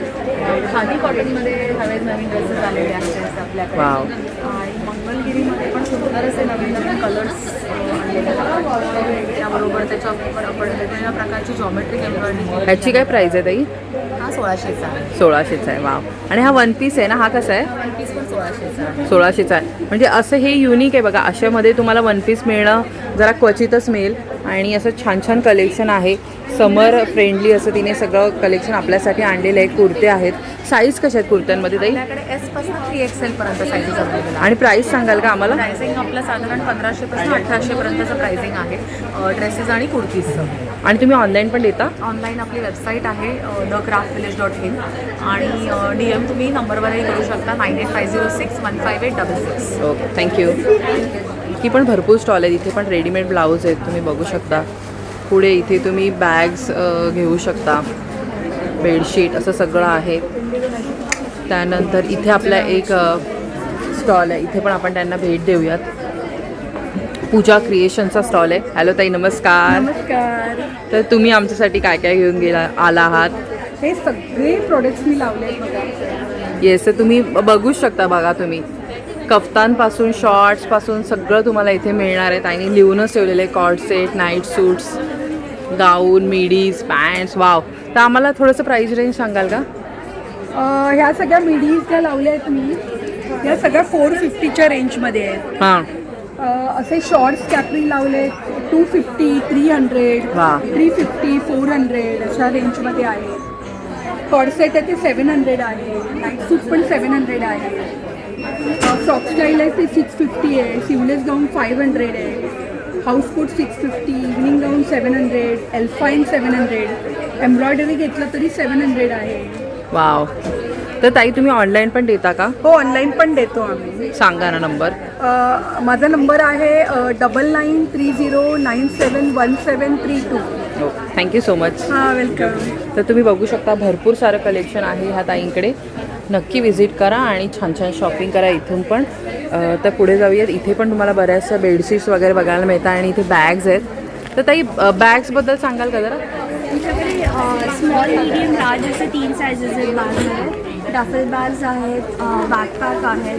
खादी कॉटनमध्ये ह्यावेळी नवीन ड्रेसेस आलेले आहेत आपल्याकडे. आणि मंगलगिरीमध्ये पण सुंदर असे नवीन नवीन कलर्स आणलेले आहेत. त्याबरोबर त्याच्यावर आपण वेगवेगळ्या प्रकारची जॉमेट्रिक एम्ब्रॉयडरी. ह्याची काय प्राईस आहे ताई? हा 1600चा आहे. 1600चा आहे. वाव. आणि हा वन पीस आहे ना, हा कसा आहे? वन पीस पण 1600चा आहे. 1600चा आहे. म्हणजे असं हे युनिक आहे बघा, अशामध्ये तुम्हाला वन पीस मिळणं जरा क्वचितच मिळेल. आणि असं छान छान कलेक्शन आहे, समर फ्रेंडली असं तिने सगळं कलेक्शन आपल्यासाठी आणलेलं आहे. कुर्ते आहेत. साईज कशा आहेत कुर्त्यांमध्ये ताई? आपल्याकडे एस पासून 3XL पर्यंत साईजेस अवेलेबल आहे. आणि प्राइस सांगाल का आम्हाला? प्राइसिंग आपलं साधारण 1500 पासून 1800 पर्यंतचं प्राइसिंग आहे ड्रेसेस आणि कुर्तीजचं. आणि तुम्ही ऑनलाईन पण देता? ऑनलाईन आपली वेबसाईट आहे thecraftvillage.in आणि DM तुम्ही नंबरवरही करू शकता 9850615866. Okay, thank you. की पण भरपूर स्टॉल आहेत. इथे पण रेडीमेड ब्लाऊज आहेत, तुम्ही बघू शकता. पुढे इथे तुम्ही बॅग्स घेऊ शकता, बेडशीट असं सगळं आहे. त्यानंतर इथे आपला एक स्टॉल आहे, इथे पण आपण त्यांना भेट देऊयात. पूजा क्रिएशनचा स्टॉल आहे. हॅलो ताई, नमस्कार. नमस्कार. तर तुम्ही आमच्यासाठी काय काय घेऊन आला आहात? हे सगळे प्रोडक्ट्स मी लावले आहेत बघा. येस, तर तुम्ही बघू शकता. बघा तुम्ही, कफ्तांपासून शॉर्ट्सपासून सगळं तुम्हाला इथे मिळणार आहे. आणि लिहूनच ठेवलेलं आहे, कॉर्ड सेट, नाईट सूट्स, गाऊन, मिडीज, पॅन्ट्स. वाव. तर आम्हाला थोडंसं प्राईस रेंज सांगाल का? ह्या सगळ्या मिडीज ज्या लावल्या आहेत मी, ह्या सगळ्या 450च्या रेंजमध्ये आहेत. हां. असे शॉर्ट्स कॅपरी लावले 250, 300, वा. 350, 400 अशा रेंजमध्ये आहे. कॉर्डसेट आहे ते 700 आहे. नाईट सूट पण 700 आहे. फ्रॉक स्टाईल आहे ते 650 आहे. सिवलेस गाऊन 500 आहे. हाऊस कोट 650, इव्हनिंग गाऊन 700, एल्फाईन 700, एम्ब्रॉयडरी घेतलं तरी 700 आहे. वाव. तर ताई तुम्ही ऑनलाईन पण देता का? हो, ऑनलाईन पण देतो आम्ही. सांगा ना नंबर. माझा नंबर आहे 9930971732. हो, थँक्यू सो मच. हां, वेलकम. तर तुम्ही बघू शकता, भरपूर सारं कलेक्शन आहे ह्या ताईंकडे. नक्की व्हिजिट करा आणि छान छान शॉपिंग करा इथून पण. तर पुढे जाऊयात. इथे पण तुम्हाला बऱ्याचशा बेडशीट्स वगैरे बघायला मिळतात आणि इथे बॅग्स आहेत. तर ताई बॅग्सबद्दल सांगाल का जरा? आमच्याकडे स्मॉल, मीडियम, लार्ज असे 3 सायझेस आहेत बॅगमध्ये. डफल बॅग्स आहेत, बॅकपॅक आहेत,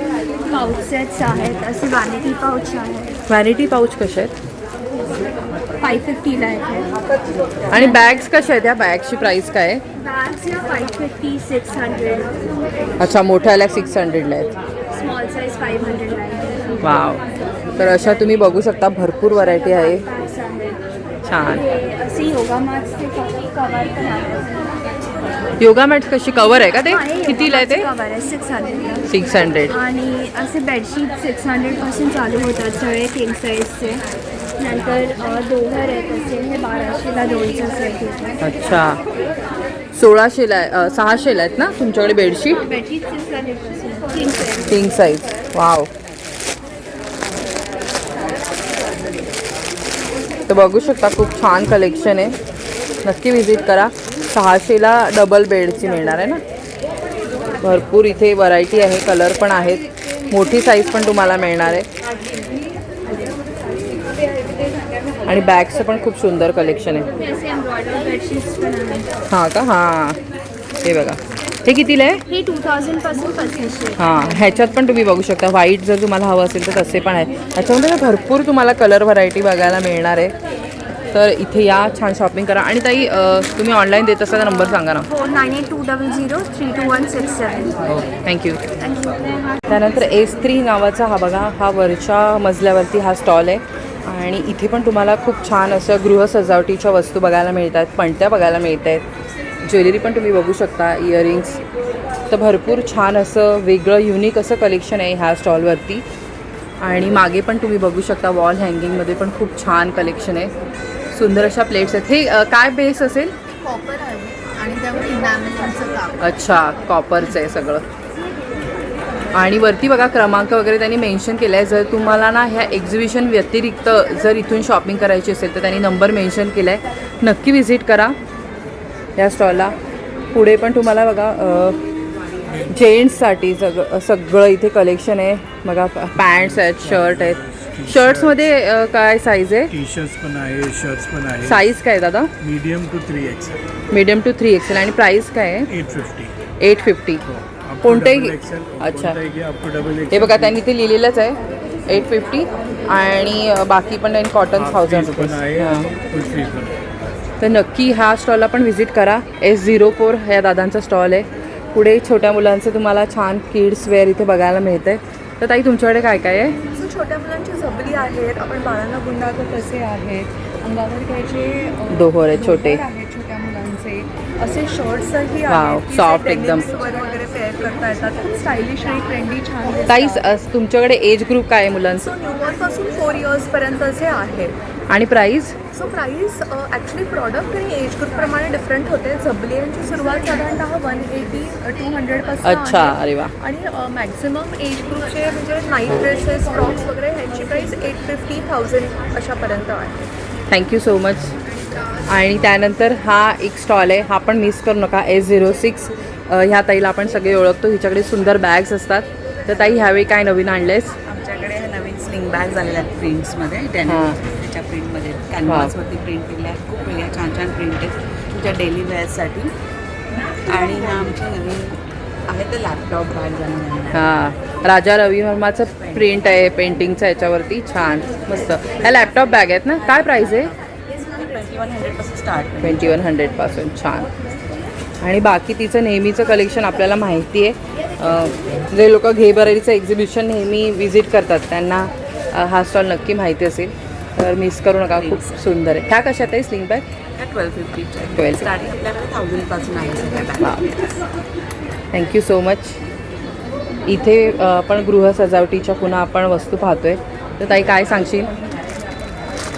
पाऊच सेट्स आहेत, असे वॅनिटी पाऊच आहेत. व्हॅनिटी पाऊच कसे आहेत? 550ला आहेत. आणि बॅग्स कशा आहेत? या बॅगची प्राईस काय आहे? बॅग्स या 550, 600. अच्छा, मोठ्याला 600ला आहेत. स्मॉल साईज 500ला आहे. वाव. तर अशा तुम्ही बघू शकता, भरपूर व्हरायटी आहे. बॅग्स आहेत. छान. असे योगा मॅट्सचे कवर पण आहेत. योगा मॅट कशी कवर आहे का ते? कितीला आहे ते? कवर आहे 600. 600. आणि असे बेडशीट 600 पासून चालू होतात सगळे किंग साईजचे. नंतर दोघर आहेत असे, हे 1200ला 2चा सेट होतो. अच्छा, 1600ला आहे. 600ला आहेत ना तुमच्याकडे बेडशीट? बेडशीट 600 पासून king size. King size. Wow. तर बघू शकता, खूप छान कलेक्शन आहे. नक्की व्हिजिट करा. 600ला डबल बेडची मिळणार आहे ना. भरपूर इथे व्हरायटी आहे, कलर पण आहेत. मोठी साईज पण तुम्हाला मिळणार आहे. आणि बॅगचं पण खूप सुंदर कलेक्शन आहे. हां का? हां, हे बघा. हे कितीला आहे? हे 2000 पासून 2500. हां, ह्याच्यात पण तुम्ही बघू शकता. व्हाईट जर तुम्हाला हवं असेल तर तसे पण आहे. ह्याच्यामध्ये ना भरपूर तुम्हाला कलर व्हरायटी बघायला मिळणार आहे. तर इथे या, छान शॉपिंग करा. आणि ताई तुम्ही ऑनलाईन देत असाल तर नंबर सांगा ना. हो, 9820032167. हो, थँक्यू. त्यानंतर S3 नावाचा हा बघा, हा वरच्या मजल्यावरती हा स्टॉल आहे. आणि इथे पण तुम्हाला खूप छान असं गृहसजावटीच्या वस्तू बघायला मिळत आहेत, पणत्या बघायला मिळत आहेत, ज्वेलरी पण तुम्ही बघू शकता, इयरिंग्स. तर भरपूर छान असं वेगळं युनिक असं कलेक्शन आहे ह्या स्टॉलवरती. आणि मागे पण तुम्ही बघू शकता, वॉल हँगिंगमध्ये पण खूप छान कलेक्शन आहे. सुंदर अशा प्लेट्स आहेत. हे काय बेस असेल? कॉपर आहे आणि त्यावर इनामिलचं काम. अच्छा, कॉपरचं आहे सगळं. आणि वरती बघा क्रमांक वगैरे त्यांनी मेन्शन केला आहे. जर तुम्हाला ना ह्या एक्झिबिशन व्यतिरिक्त जर इथून शॉपिंग करायची असेल तर त्यांनी नंबर मेन्शन केला आहे. नक्की व्हिजिट करा या स्टॉलला. पुढे पण तुम्हाला बघा जेंट्ससाठी सगळं इथे कलेक्शन आहे बघा. पॅन्ट्स आहेत, शर्ट आहेत. शर्ट्समध्ये काय साईज आहे? टी शर्ट्स पण आहे, शर्ट्स पण आहे. साईज काय दादा? Medium to 3XL. Medium to 3XL. आणि प्राईस काय आहे? 850. 850. कोणतेही? अच्छा, हे बघा त्यांनी ते लिहिलेलंच आहे 850. आणि बाकी पण कॉटन 1000 रुपये. तर नक्की ह्या स्टॉलला पण व्हिजिट करा. S04 ह्या दादांचा स्टॉल आहे. पुढे छोट्या मुलांचे तुम्हाला छान किड्स वेअर इथे बघायला मिळते. तर ताई तुमच्याकडे काय काय आहे? सो छोट्या मुलांची झबली आहेत, आपण बाळांना गुंडाळतो तसे आहेत, अंगावर घ्यायचे दोहोर आहेत छोटे. आहेत छोट्या मुलांचे, असे शर्ट्सही वाव, आहेत की soft जे एकदम. denims वर वगैरे पेअर करता येतात. स्टायलिश आणि ट्रेंडी छान दिसतात. ताई तुमच्याकडे एज ग्रुप काय आहे मुलांचं? सो न्यूबॉर्नपासून 4 इयर्सपर्यंतचे आहेत. आणि price? So price actually product आणि एज ग्रुपप्रमाणे डिफरंट होते. झबलियांची सुरुवात साधारणतः 180 200 पासून अच्छा, आहे. अरे वा. आणि मॅक्झिमम एज ग्रुपचे म्हणजे नाईट ड्रेसेस, फ्रॉक्स वगैरे ह्यांची प्राईस 850,000 अशापर्यंत आहे. Thank you so much. आणि त्यानंतर हा एक स्टॉल आहे, हा पण मिस करू नका. S06 ह्या ताईला आपण सगळे ओळखतो, हिच्याकडे सुंदर बॅग्स असतात. तर ताई ह्यावेळी काय नवीन आणलेस? आमच्याकडे ह्या नवीन स्लिंग बॅग्स आलेल्या आहेत प्रिंट्समध्ये. त्याच्या प्रिंटमध्ये कॅनव्हासवरती प्रिंट केल्या आहेत. खूप वेगळ्या छान छान प्रिंट आहेत तुमच्या डेली वेअरसाठी. आणि ह्या आमच्या नवीन आहे ते लॅपटॉप बॅग आणून. हां, राजा रवी वर्माचं प्रिंट आहे पेंटिंगचं याच्यावरती. छान मस्त. ह्या लॅपटॉप बॅग आहेत ना? काय प्राईस आहे? 2100 स्टार्ट. 2100 छान. आणि बाकी तिचं नेहमीचं कलेक्शन आपल्याला माहिती आहे. जे लोक घे बरारीचं एक्झिबिशन नेहमी विजिट करतात त्यांना हा स्टॉल नक्की माहिती असेल, तर मिस करू नका. खूप सुंदर आहे. ह्या कशात आहे स्लिंग बॅग? 1250 स्टार्टिंग आपल्याकडे 1000 आहे सगळ्या बॅग. Thank you so much. इथे आपण गृह सजावटीच्या पुन्हा आपण वस्तू पाहतोय. तर ताई काय सांगशील?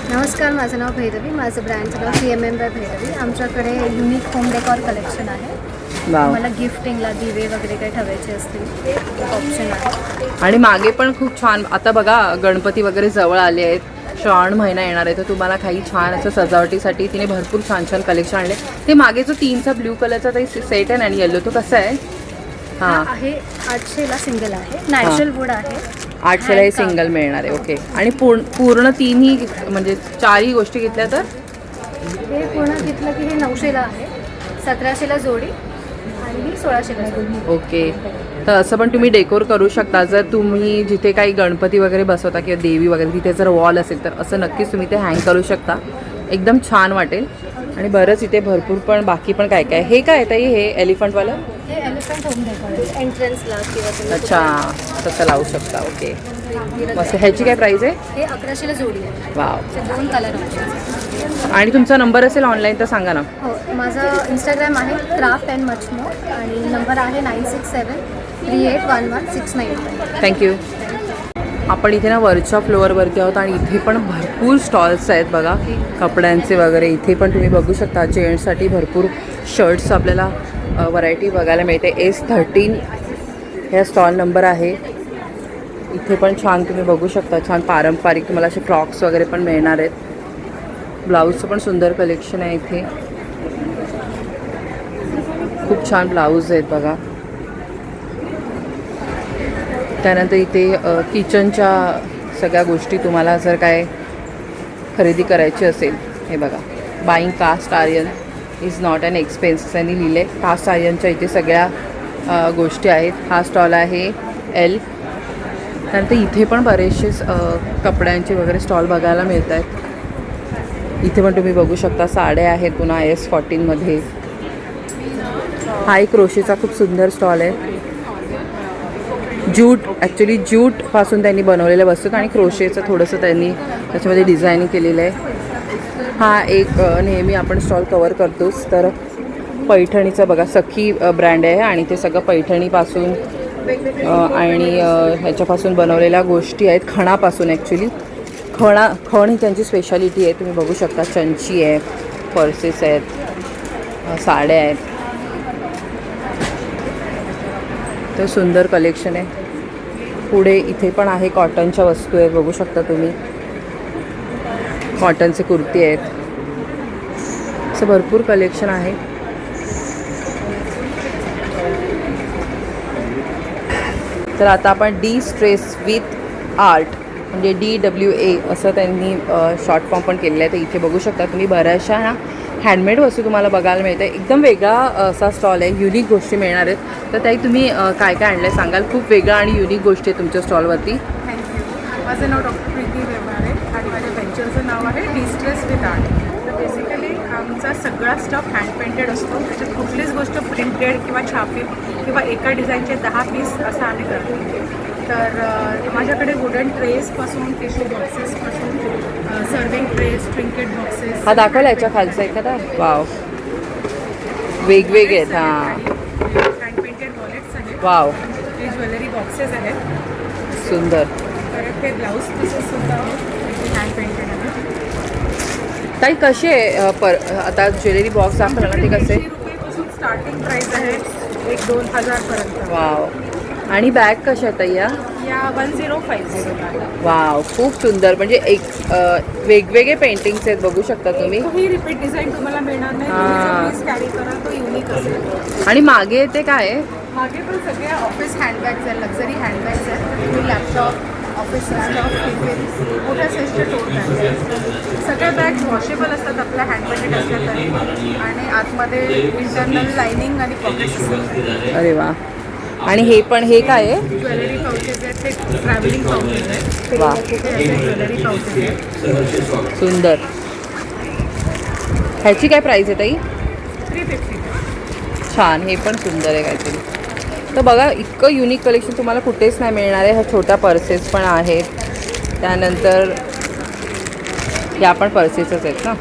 नमस्कार, माझं नाव भैरवी. माझं ब्रँडचं नाव CMM बाय भैरवी. आमच्याकडे युनिक होम डेकॉर कलेक्शन आहे. मला गिफ्टिंगला दिवे वगैरे काही ठेवायचे असतील ऑप्शन आहे. आणि मागे पण खूप छान, आता बघा गणपती वगैरे जवळ आले आहेत, श्रावण महिना येणार आहे, तर तुम्हाला काही छान असं सजावटीसाठी तिने भरपूर छान छान कलेक्शन आणले. ते मागे जो 3चा ब्ल्यू कलरचा काही सेट आहे आणि येलो, तो कसा आहे? हां, आहे 800ला सिंगल आहे. नॅचरल वूड आहे. 800ला हे सिंगल मिळणार आहे. ओके. आणि पूर्ण तीनही म्हणजे 4ही गोष्टी घेतल्या तर हे पूर्ण घेतलं की हे 900ला आहे, 1700ला जोडी आणि ही 1600ला जोडी. ओके. तर असं पण तुम्ही डेकोर करू शकता. जर तुम्ही जिथे काही गणपती वगैरे बसवता किंवा देवी वगैरे तिथे जर वॉल असेल तर असं नक्कीच तुम्ही ते हँग करू शकता. एकदम छान वाटेल. आणि बरंच इथे भरपूर पण बाकी पण काय काय. हे काय ताई? हे एलिफंटवालं? हे एलिफंट होम डेकोर एंट्रन्सला किंवा तुम्ही अच्छा, तसं लावू शकता. ओके मस्त. ह्याची काय प्राईस आहे? हे 1100ला जोडी आहे. वाव. 2 colour option. आणि तुमचा नंबर असेल ऑनलाईन तर सांगा ना. हो, माझं इंस्टाग्राम आहे क्राफ्ट अँड मचनो आणि नंबर आहे 9673811695. थँक्यू. आपण इथे ना वरच्या फ्लोअरवरती आहोत आणि इथे पण भरपूर स्टॉल्स आहेत बघा कपड्यांचे वगैरे. इथे पण तुम्ही बघू शकता जेंट्ससाठी भरपूर शर्ट्स आपल्याला व्हरायटी बघायला मिळते. S13 ह्या स्टॉल नंबर आहे. इथे पण छान तुम्ही बघू शकता, छान पारंपरिक तुम्हाला असे फ्रॉक्स वगैरे पण मिळणार आहेत. ब्लाऊजचं पण सुंदर कलेक्शन आहे इथे. खूप छान ब्लाऊज आहेत बघा. त्यानंतर इथे किचनच्या सगळ्या गोष्टी तुम्हाला जर काय खरेदी करायची असेल, हे बघा buying cast iron is not an expense यांनी लिहिले. कास्ट आयर्नच्या इथे सगळ्या गोष्टी आहेत. हा स्टॉल आहे L. त्यानंतर इथे पण बरेचसे कपड्यांचे वगैरे स्टॉल बघायला मिळत आहेत. इथे पण तुम्ही बघू शकता साड्या आहेत पुन्हा S14मध्ये. हा एक क्रोशेचा खूप सुंदर स्टॉल आहे. ज्यूट, ॲक्च्युली ज्यूटपासून त्यांनी बनवलेल्या वस्तू आणि क्रोशेचं थोडंसं त्यांनी त्याच्यामध्ये डिझायनिंग केलेलं आहे. हा एक नेहमी आपण स्टॉल कवर करतोच. तर पैठणीचा बघा सखी ब्रँड आहे आणि ते सगळं पैठणीपासून आणि ह्याच्यापासून बनवलेल्या गोष्टी आहेत. खणापासून ॲक्च्युली खण ही त्यांची स्पेशालिटी आहे. तुम्ही बघू शकता चंची आहे, पर्सेस आहेत, साड्या आहेत. तर सुंदर कलेक्शन आहे. पुढे इथे पण आहे कॉटनच्या वस्तू आहेत, बघू शकता तुम्ही. कॉटनचे कुर्ती आहेत. असं भरपूर कलेक्शन आहे. तर आता आपण डिस्ट्रेस विथ आर्ट म्हणजे DWA असं त्यांनी शॉर्ट फॉर्म पण केलेलं आहे. तर इथे बघू शकता तुम्ही बऱ्याचशा ह्या हँडमेड वस्तू तुम्हाला बघायला मिळते. एकदम वेगळा असा स्टॉल आहे, युनिक गोष्टी मिळणार आहेत. तर त्याही तुम्ही काय काय आणलं आहे सांगाल? खूप वेगळा आणि युनिक गोष्टी आहेत तुमच्या स्टॉलवरती. थँक्यू. माझं नाव डॉक्टर प्रीती व्यवहार आहे आणि माझ्या व्हेंचरचं नाव आहे डिस्ट्रेस विथ आर्ट. तर बेसिकली आमचा सगळा स्टफ हँड पेंटेड असतो. त्याच्यात कुठलीच गोष्ट प्रिंटेड किंवा छापील किंवा एका डिझाईनचे 10 पीस असं आम्ही करतो. तर माझ्याकडे वुडन ट्रेसपासून टिश्यू बॉक्सेसपासून सर्विंग ट्रेस, ट्रिंकेट बॉक्सेस. हा दाखवला याच्या खालचा एखादा. वाव, वेगवेगळे आहेत. हां, हँड पेंटेड वॉलेट्स आहेत. वाव, हे ज्वेलरी बॉक्सेस आहेत. सुंदर. परत ते ब्लाऊज पीसेस सुद्धा हँड पेंटेड आहेत. ताई कसे आता ज्वेलरी बॉक्स दाखवला ना, ते कसे? रुपयेपासून स्टार्टिंग प्राइस आहे 1-2 पर्यंत. वाव. आणि बॅग कशा आहेत ताई या? 1050. वाव, खूप सुंदर. म्हणजे एक वेगवेगळे पेंटिंग्स आहेत, बघू शकता तुम्ही. ही रिपीट डिझाईन तुम्हाला मिळणार नाही. पीस कॅरी करा, तो युनिक असेल. आणि मागे ते काय आहे? मागे पण सगळ्या ऑफिस हँडबॅग्स आहेत, लक्झरी हँडबॅग्स आहेत. तुम्ही लॅपटॉप, ऑफिस स्टॉफ, टिफिन, मोठ्या साईजच्या टोट बॅग्स आहेत. सगळ्या बॅग्स वॉशेबल असतात आपल्या हँडपेंटेड असल्या तरी. आणि आतमध्ये इंटरनल लायनिंग आणि पॉकेट्स असतात. अरे वा. आणि हे पण, हे काय आहे? ज्वेलरी पाउचेस आहेत. ते ट्रॅव्हलिंग पाउचेस आहेत. वा, ज्वेलरी पाउचेस आहेत. सुंदर. ह्याची काय प्राईस आहे ताई? 350. छान. हे पण सुंदर आहे काहीतरी. तर बघा, इतकं युनिक कलेक्शन तुम्हाला कुठेच नाही मिळणार आहे. ह्या छोट्या पर्सेस पण आहेत. त्यानंतर ह्या पण पर्सेसच आहेत ना.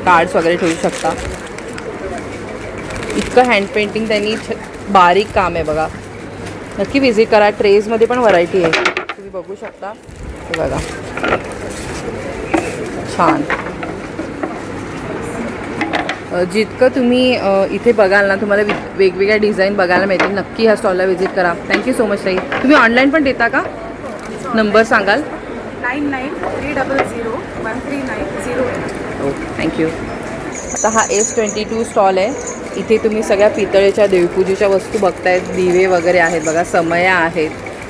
कार्ड्स वगैरे ठेवू शकता. इतकं हँड पेंटिंग त्यांनी बारीक काम आहे बघा. नक्की विजिट करा. ट्रेजमध्ये पण व्हरायटी आहे, तुम्ही बघू शकता. हे बघा, छान. जितकं तुम्ही इथे बघाल ना, तुम्हाला वेगवेगळ्या डिझाईन बघायला मिळतील. नक्की ह्या स्टॉलला व्हिजिट करा. थँक्यू सो मच ताई. तुम्ही ऑनलाईन पण देता का? नंबर सांगाल? 9930013908. Okay, thank you. आता हा S22 स्टॉल आहे. इथे तुम्ही सगळ्या पितळेच्या देवपूजेच्या वस्तू बघतायत. दिवे वगैरे आहेत बघा, समया आहेत.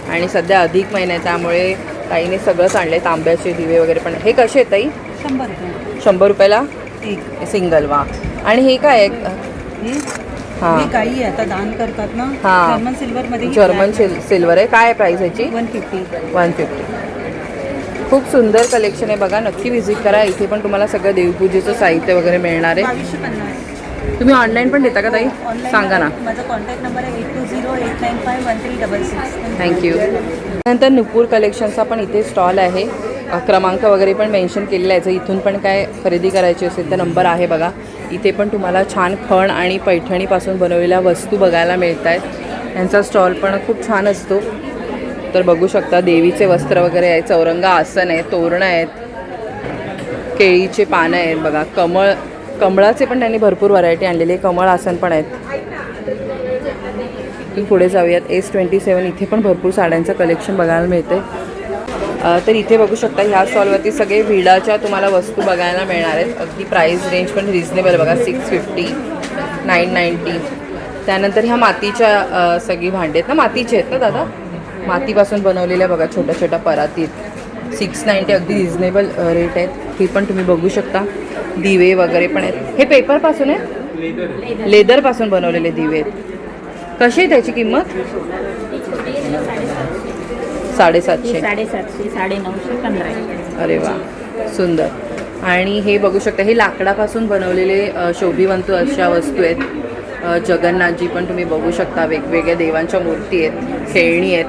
आणि सध्या अधिक महिना आहे, त्यामुळे ताईने सगळंच आणलं आहे. तांब्याचे दिवे वगैरे पण. हे कसे आहेत ताई? 100 रुपये. 100 रुपयाला सिंगल. वा. आणि हे काय आहे? हां, काही आता दान करतात ना. हां, जर्मन सिल्वरमध्ये. जर्मन सिल्वर आहे. काय प्राईस याची? 150. 150. खूप सुंदर कलेक्शन आहे बघा. नक्की व्हिजिट करा. इथे पण तुम्हाला सगळं देवपूजेचं साहित्य वगैरे मिळणार आहे. 2250. तुम्ही ऑनलाईन पण देता का ताई? सांगा ना. माझा कॉन्टॅक्ट नंबर आहे 8208951366. थँक्यू. नंतर नुपूर कलेक्शनचा पण इथे स्टॉल आहे. क्रमांक वगैरे पण मेन्शन केलेला आहे. जर इथून पण काय खरेदी करायची असेल तर नंबर आहे बघा. इथे पण तुम्हाला छान खण आणि पैठणीपासून बनवलेल्या वस्तू बघायला मिळत आहेत. यांचा स्टॉल पण खूप छान असतो. तर बघू शकता, देवीचे वस्त्र वगैरे आहे, चौरंगा आसन आहे, तोरणं आहेत, केळीचे पानं आहेत बघा. कमळाचे पण त्यांनी भरपूर व्हरायटी आणलेली आहे. कमळ आसन पण आहेत. तुम्ही पुढे जाऊयात. S27. इथे पण भरपूर साड्यांचं कलेक्शन बघायला मिळते. तर इथे बघू शकता, ह्या स्टॉलवरती सगळे विडाच्या तुम्हाला वस्तू बघायला मिळणार आहेत. अगदी प्राईस रेंज पण रिजनेबल बघा. 650, 990. त्यानंतर ह्या मातीच्या सगळी भांडी आहेत ना, मातीचे आहेत ना दादा? मातीपासून बनवलेल्या बघा, छोट्या छोट्या परातीत. 690. अगदी रिजनेबल रेट आहेत. हे पण तुम्ही बघू शकता. दिवे वगैरे पण आहेत. हे पेपरपासून आहे, लेदरपासून बनवलेले दिवे आहेत. कशी आहे त्याची किंमत? 750. 750, 950, 1500. अरे वा, सुंदर. आणि हे बघू शकता, हे लाकडापासून बनवलेले शोभिवंत अशा वस्तू आहेत. जगन्नाथजी पण तुम्ही बघू शकता. वेगवेगळ्या देवांच्या मूर्ती आहेत, खेळणी आहेत.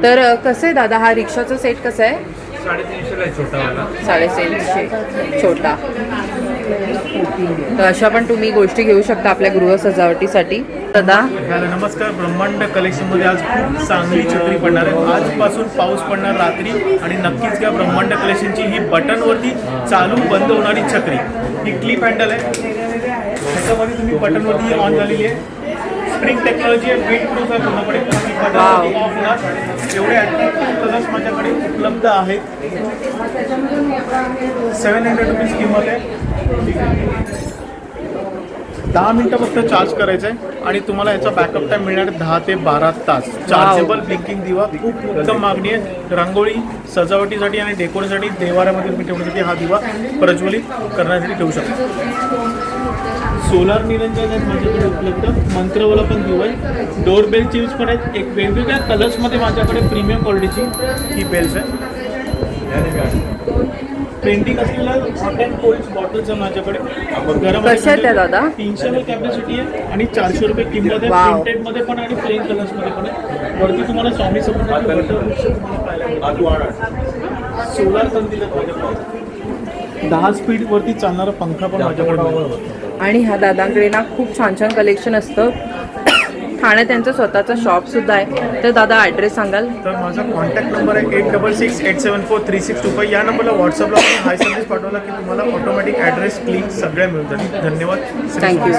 तर कसं आहे दादा, हा रिक्षाचा सेट कसा आहे? 350 आहे छोटावाला. 350 छोटा. तर अशा पण तुम्ही गोष्टी घेऊ शकता आपल्या गृह सजावटीसाठी. दादा नमस्कार. ब्रह्मांड कलेक्शनमध्ये आज खूप चांगली छत्री पडणार आहे. आजपासून पाऊस पडणार रात्री, आणि नक्कीच घ्या ब्रह्मांड कलेक्शनची ही बटनवरती चालू बंद होणारी छत्री. ही क्लिप हँडल आहे. त्याच्यामध्ये तुम्ही बटनवरती ऑन झालेली आहे. स्प्रिंग टेक्नॉलॉजी आहे, विंड प्रूफ आहे पूर्णपणे. ऑफ होणार. एवढे अट्रॅक्टिव्ह कलर्स माझ्याकडे उपलब्ध आहेत. 700 रुपीज किंमत आहे. 10 मिनटं फक्त चार्ज करायचं आहे आणि तुम्हाला याचा बॅकअप टाईम मिळणार 10 ते 12 तास. चार्जेबल ब्लिंकिंग दिवा, खूप उत्तम मागणी आहे. रांगोळी सजावटीसाठी आणि डेकोरेशनसाठी, देवाऱ्यामध्ये तुम्ही ठेवण्यासाठी हा दिवा प्रज्वलित करण्यासाठी ठेवू शकता. सोलार निरंजन आहेत माझ्याकडे उपलब्ध. मंत्रवाला पण दिवा आहे. डोरबेल चिप्स पण आहेत. एक वेगवेगळ्या कलर्समध्ये माझ्याकडे प्रीमियम क्वालिटीची ही बेल्स आहे. पेंटिंग असलेल्या हॉट अँड कोल्ड बॉटल्स आहे माझ्याकडे. गरम कशा आहेत त्या दादा? 300 ml कॅपॅसिटी आहे आणि 400 रुपये किंमत आहे. वाव. प्रिंटेड मध्ये पण आणि प्लेन कलर्स मध्ये पण आहे. वरती तुम्हाला स्वामी समर्थांचे वृक्ष तुम्हाला पाहायला सोलार पण दिलं माझ्याकडे. 10 स्पीड वरती चालणारा पंखा पण माझ्याकडे आहे. आणि ह्या दादांकडे ना खूप छान छान कलेक्शन असतं. ठाण्यात त्यांचं स्वतःचं शॉपसुद्धा आहे. तर दादा ॲड्रेस सांगाल? तर माझा कॉन्टॅक्ट नंबर आहे 8668743625. या नंबरला व्हॉट्सअपला हाय संदेश पाठवला की तुम्हाला ऑटोमॅटिक ॲड्रेस क्लिक सगळ्या मिळतात. धन्यवाद. थँक्यू.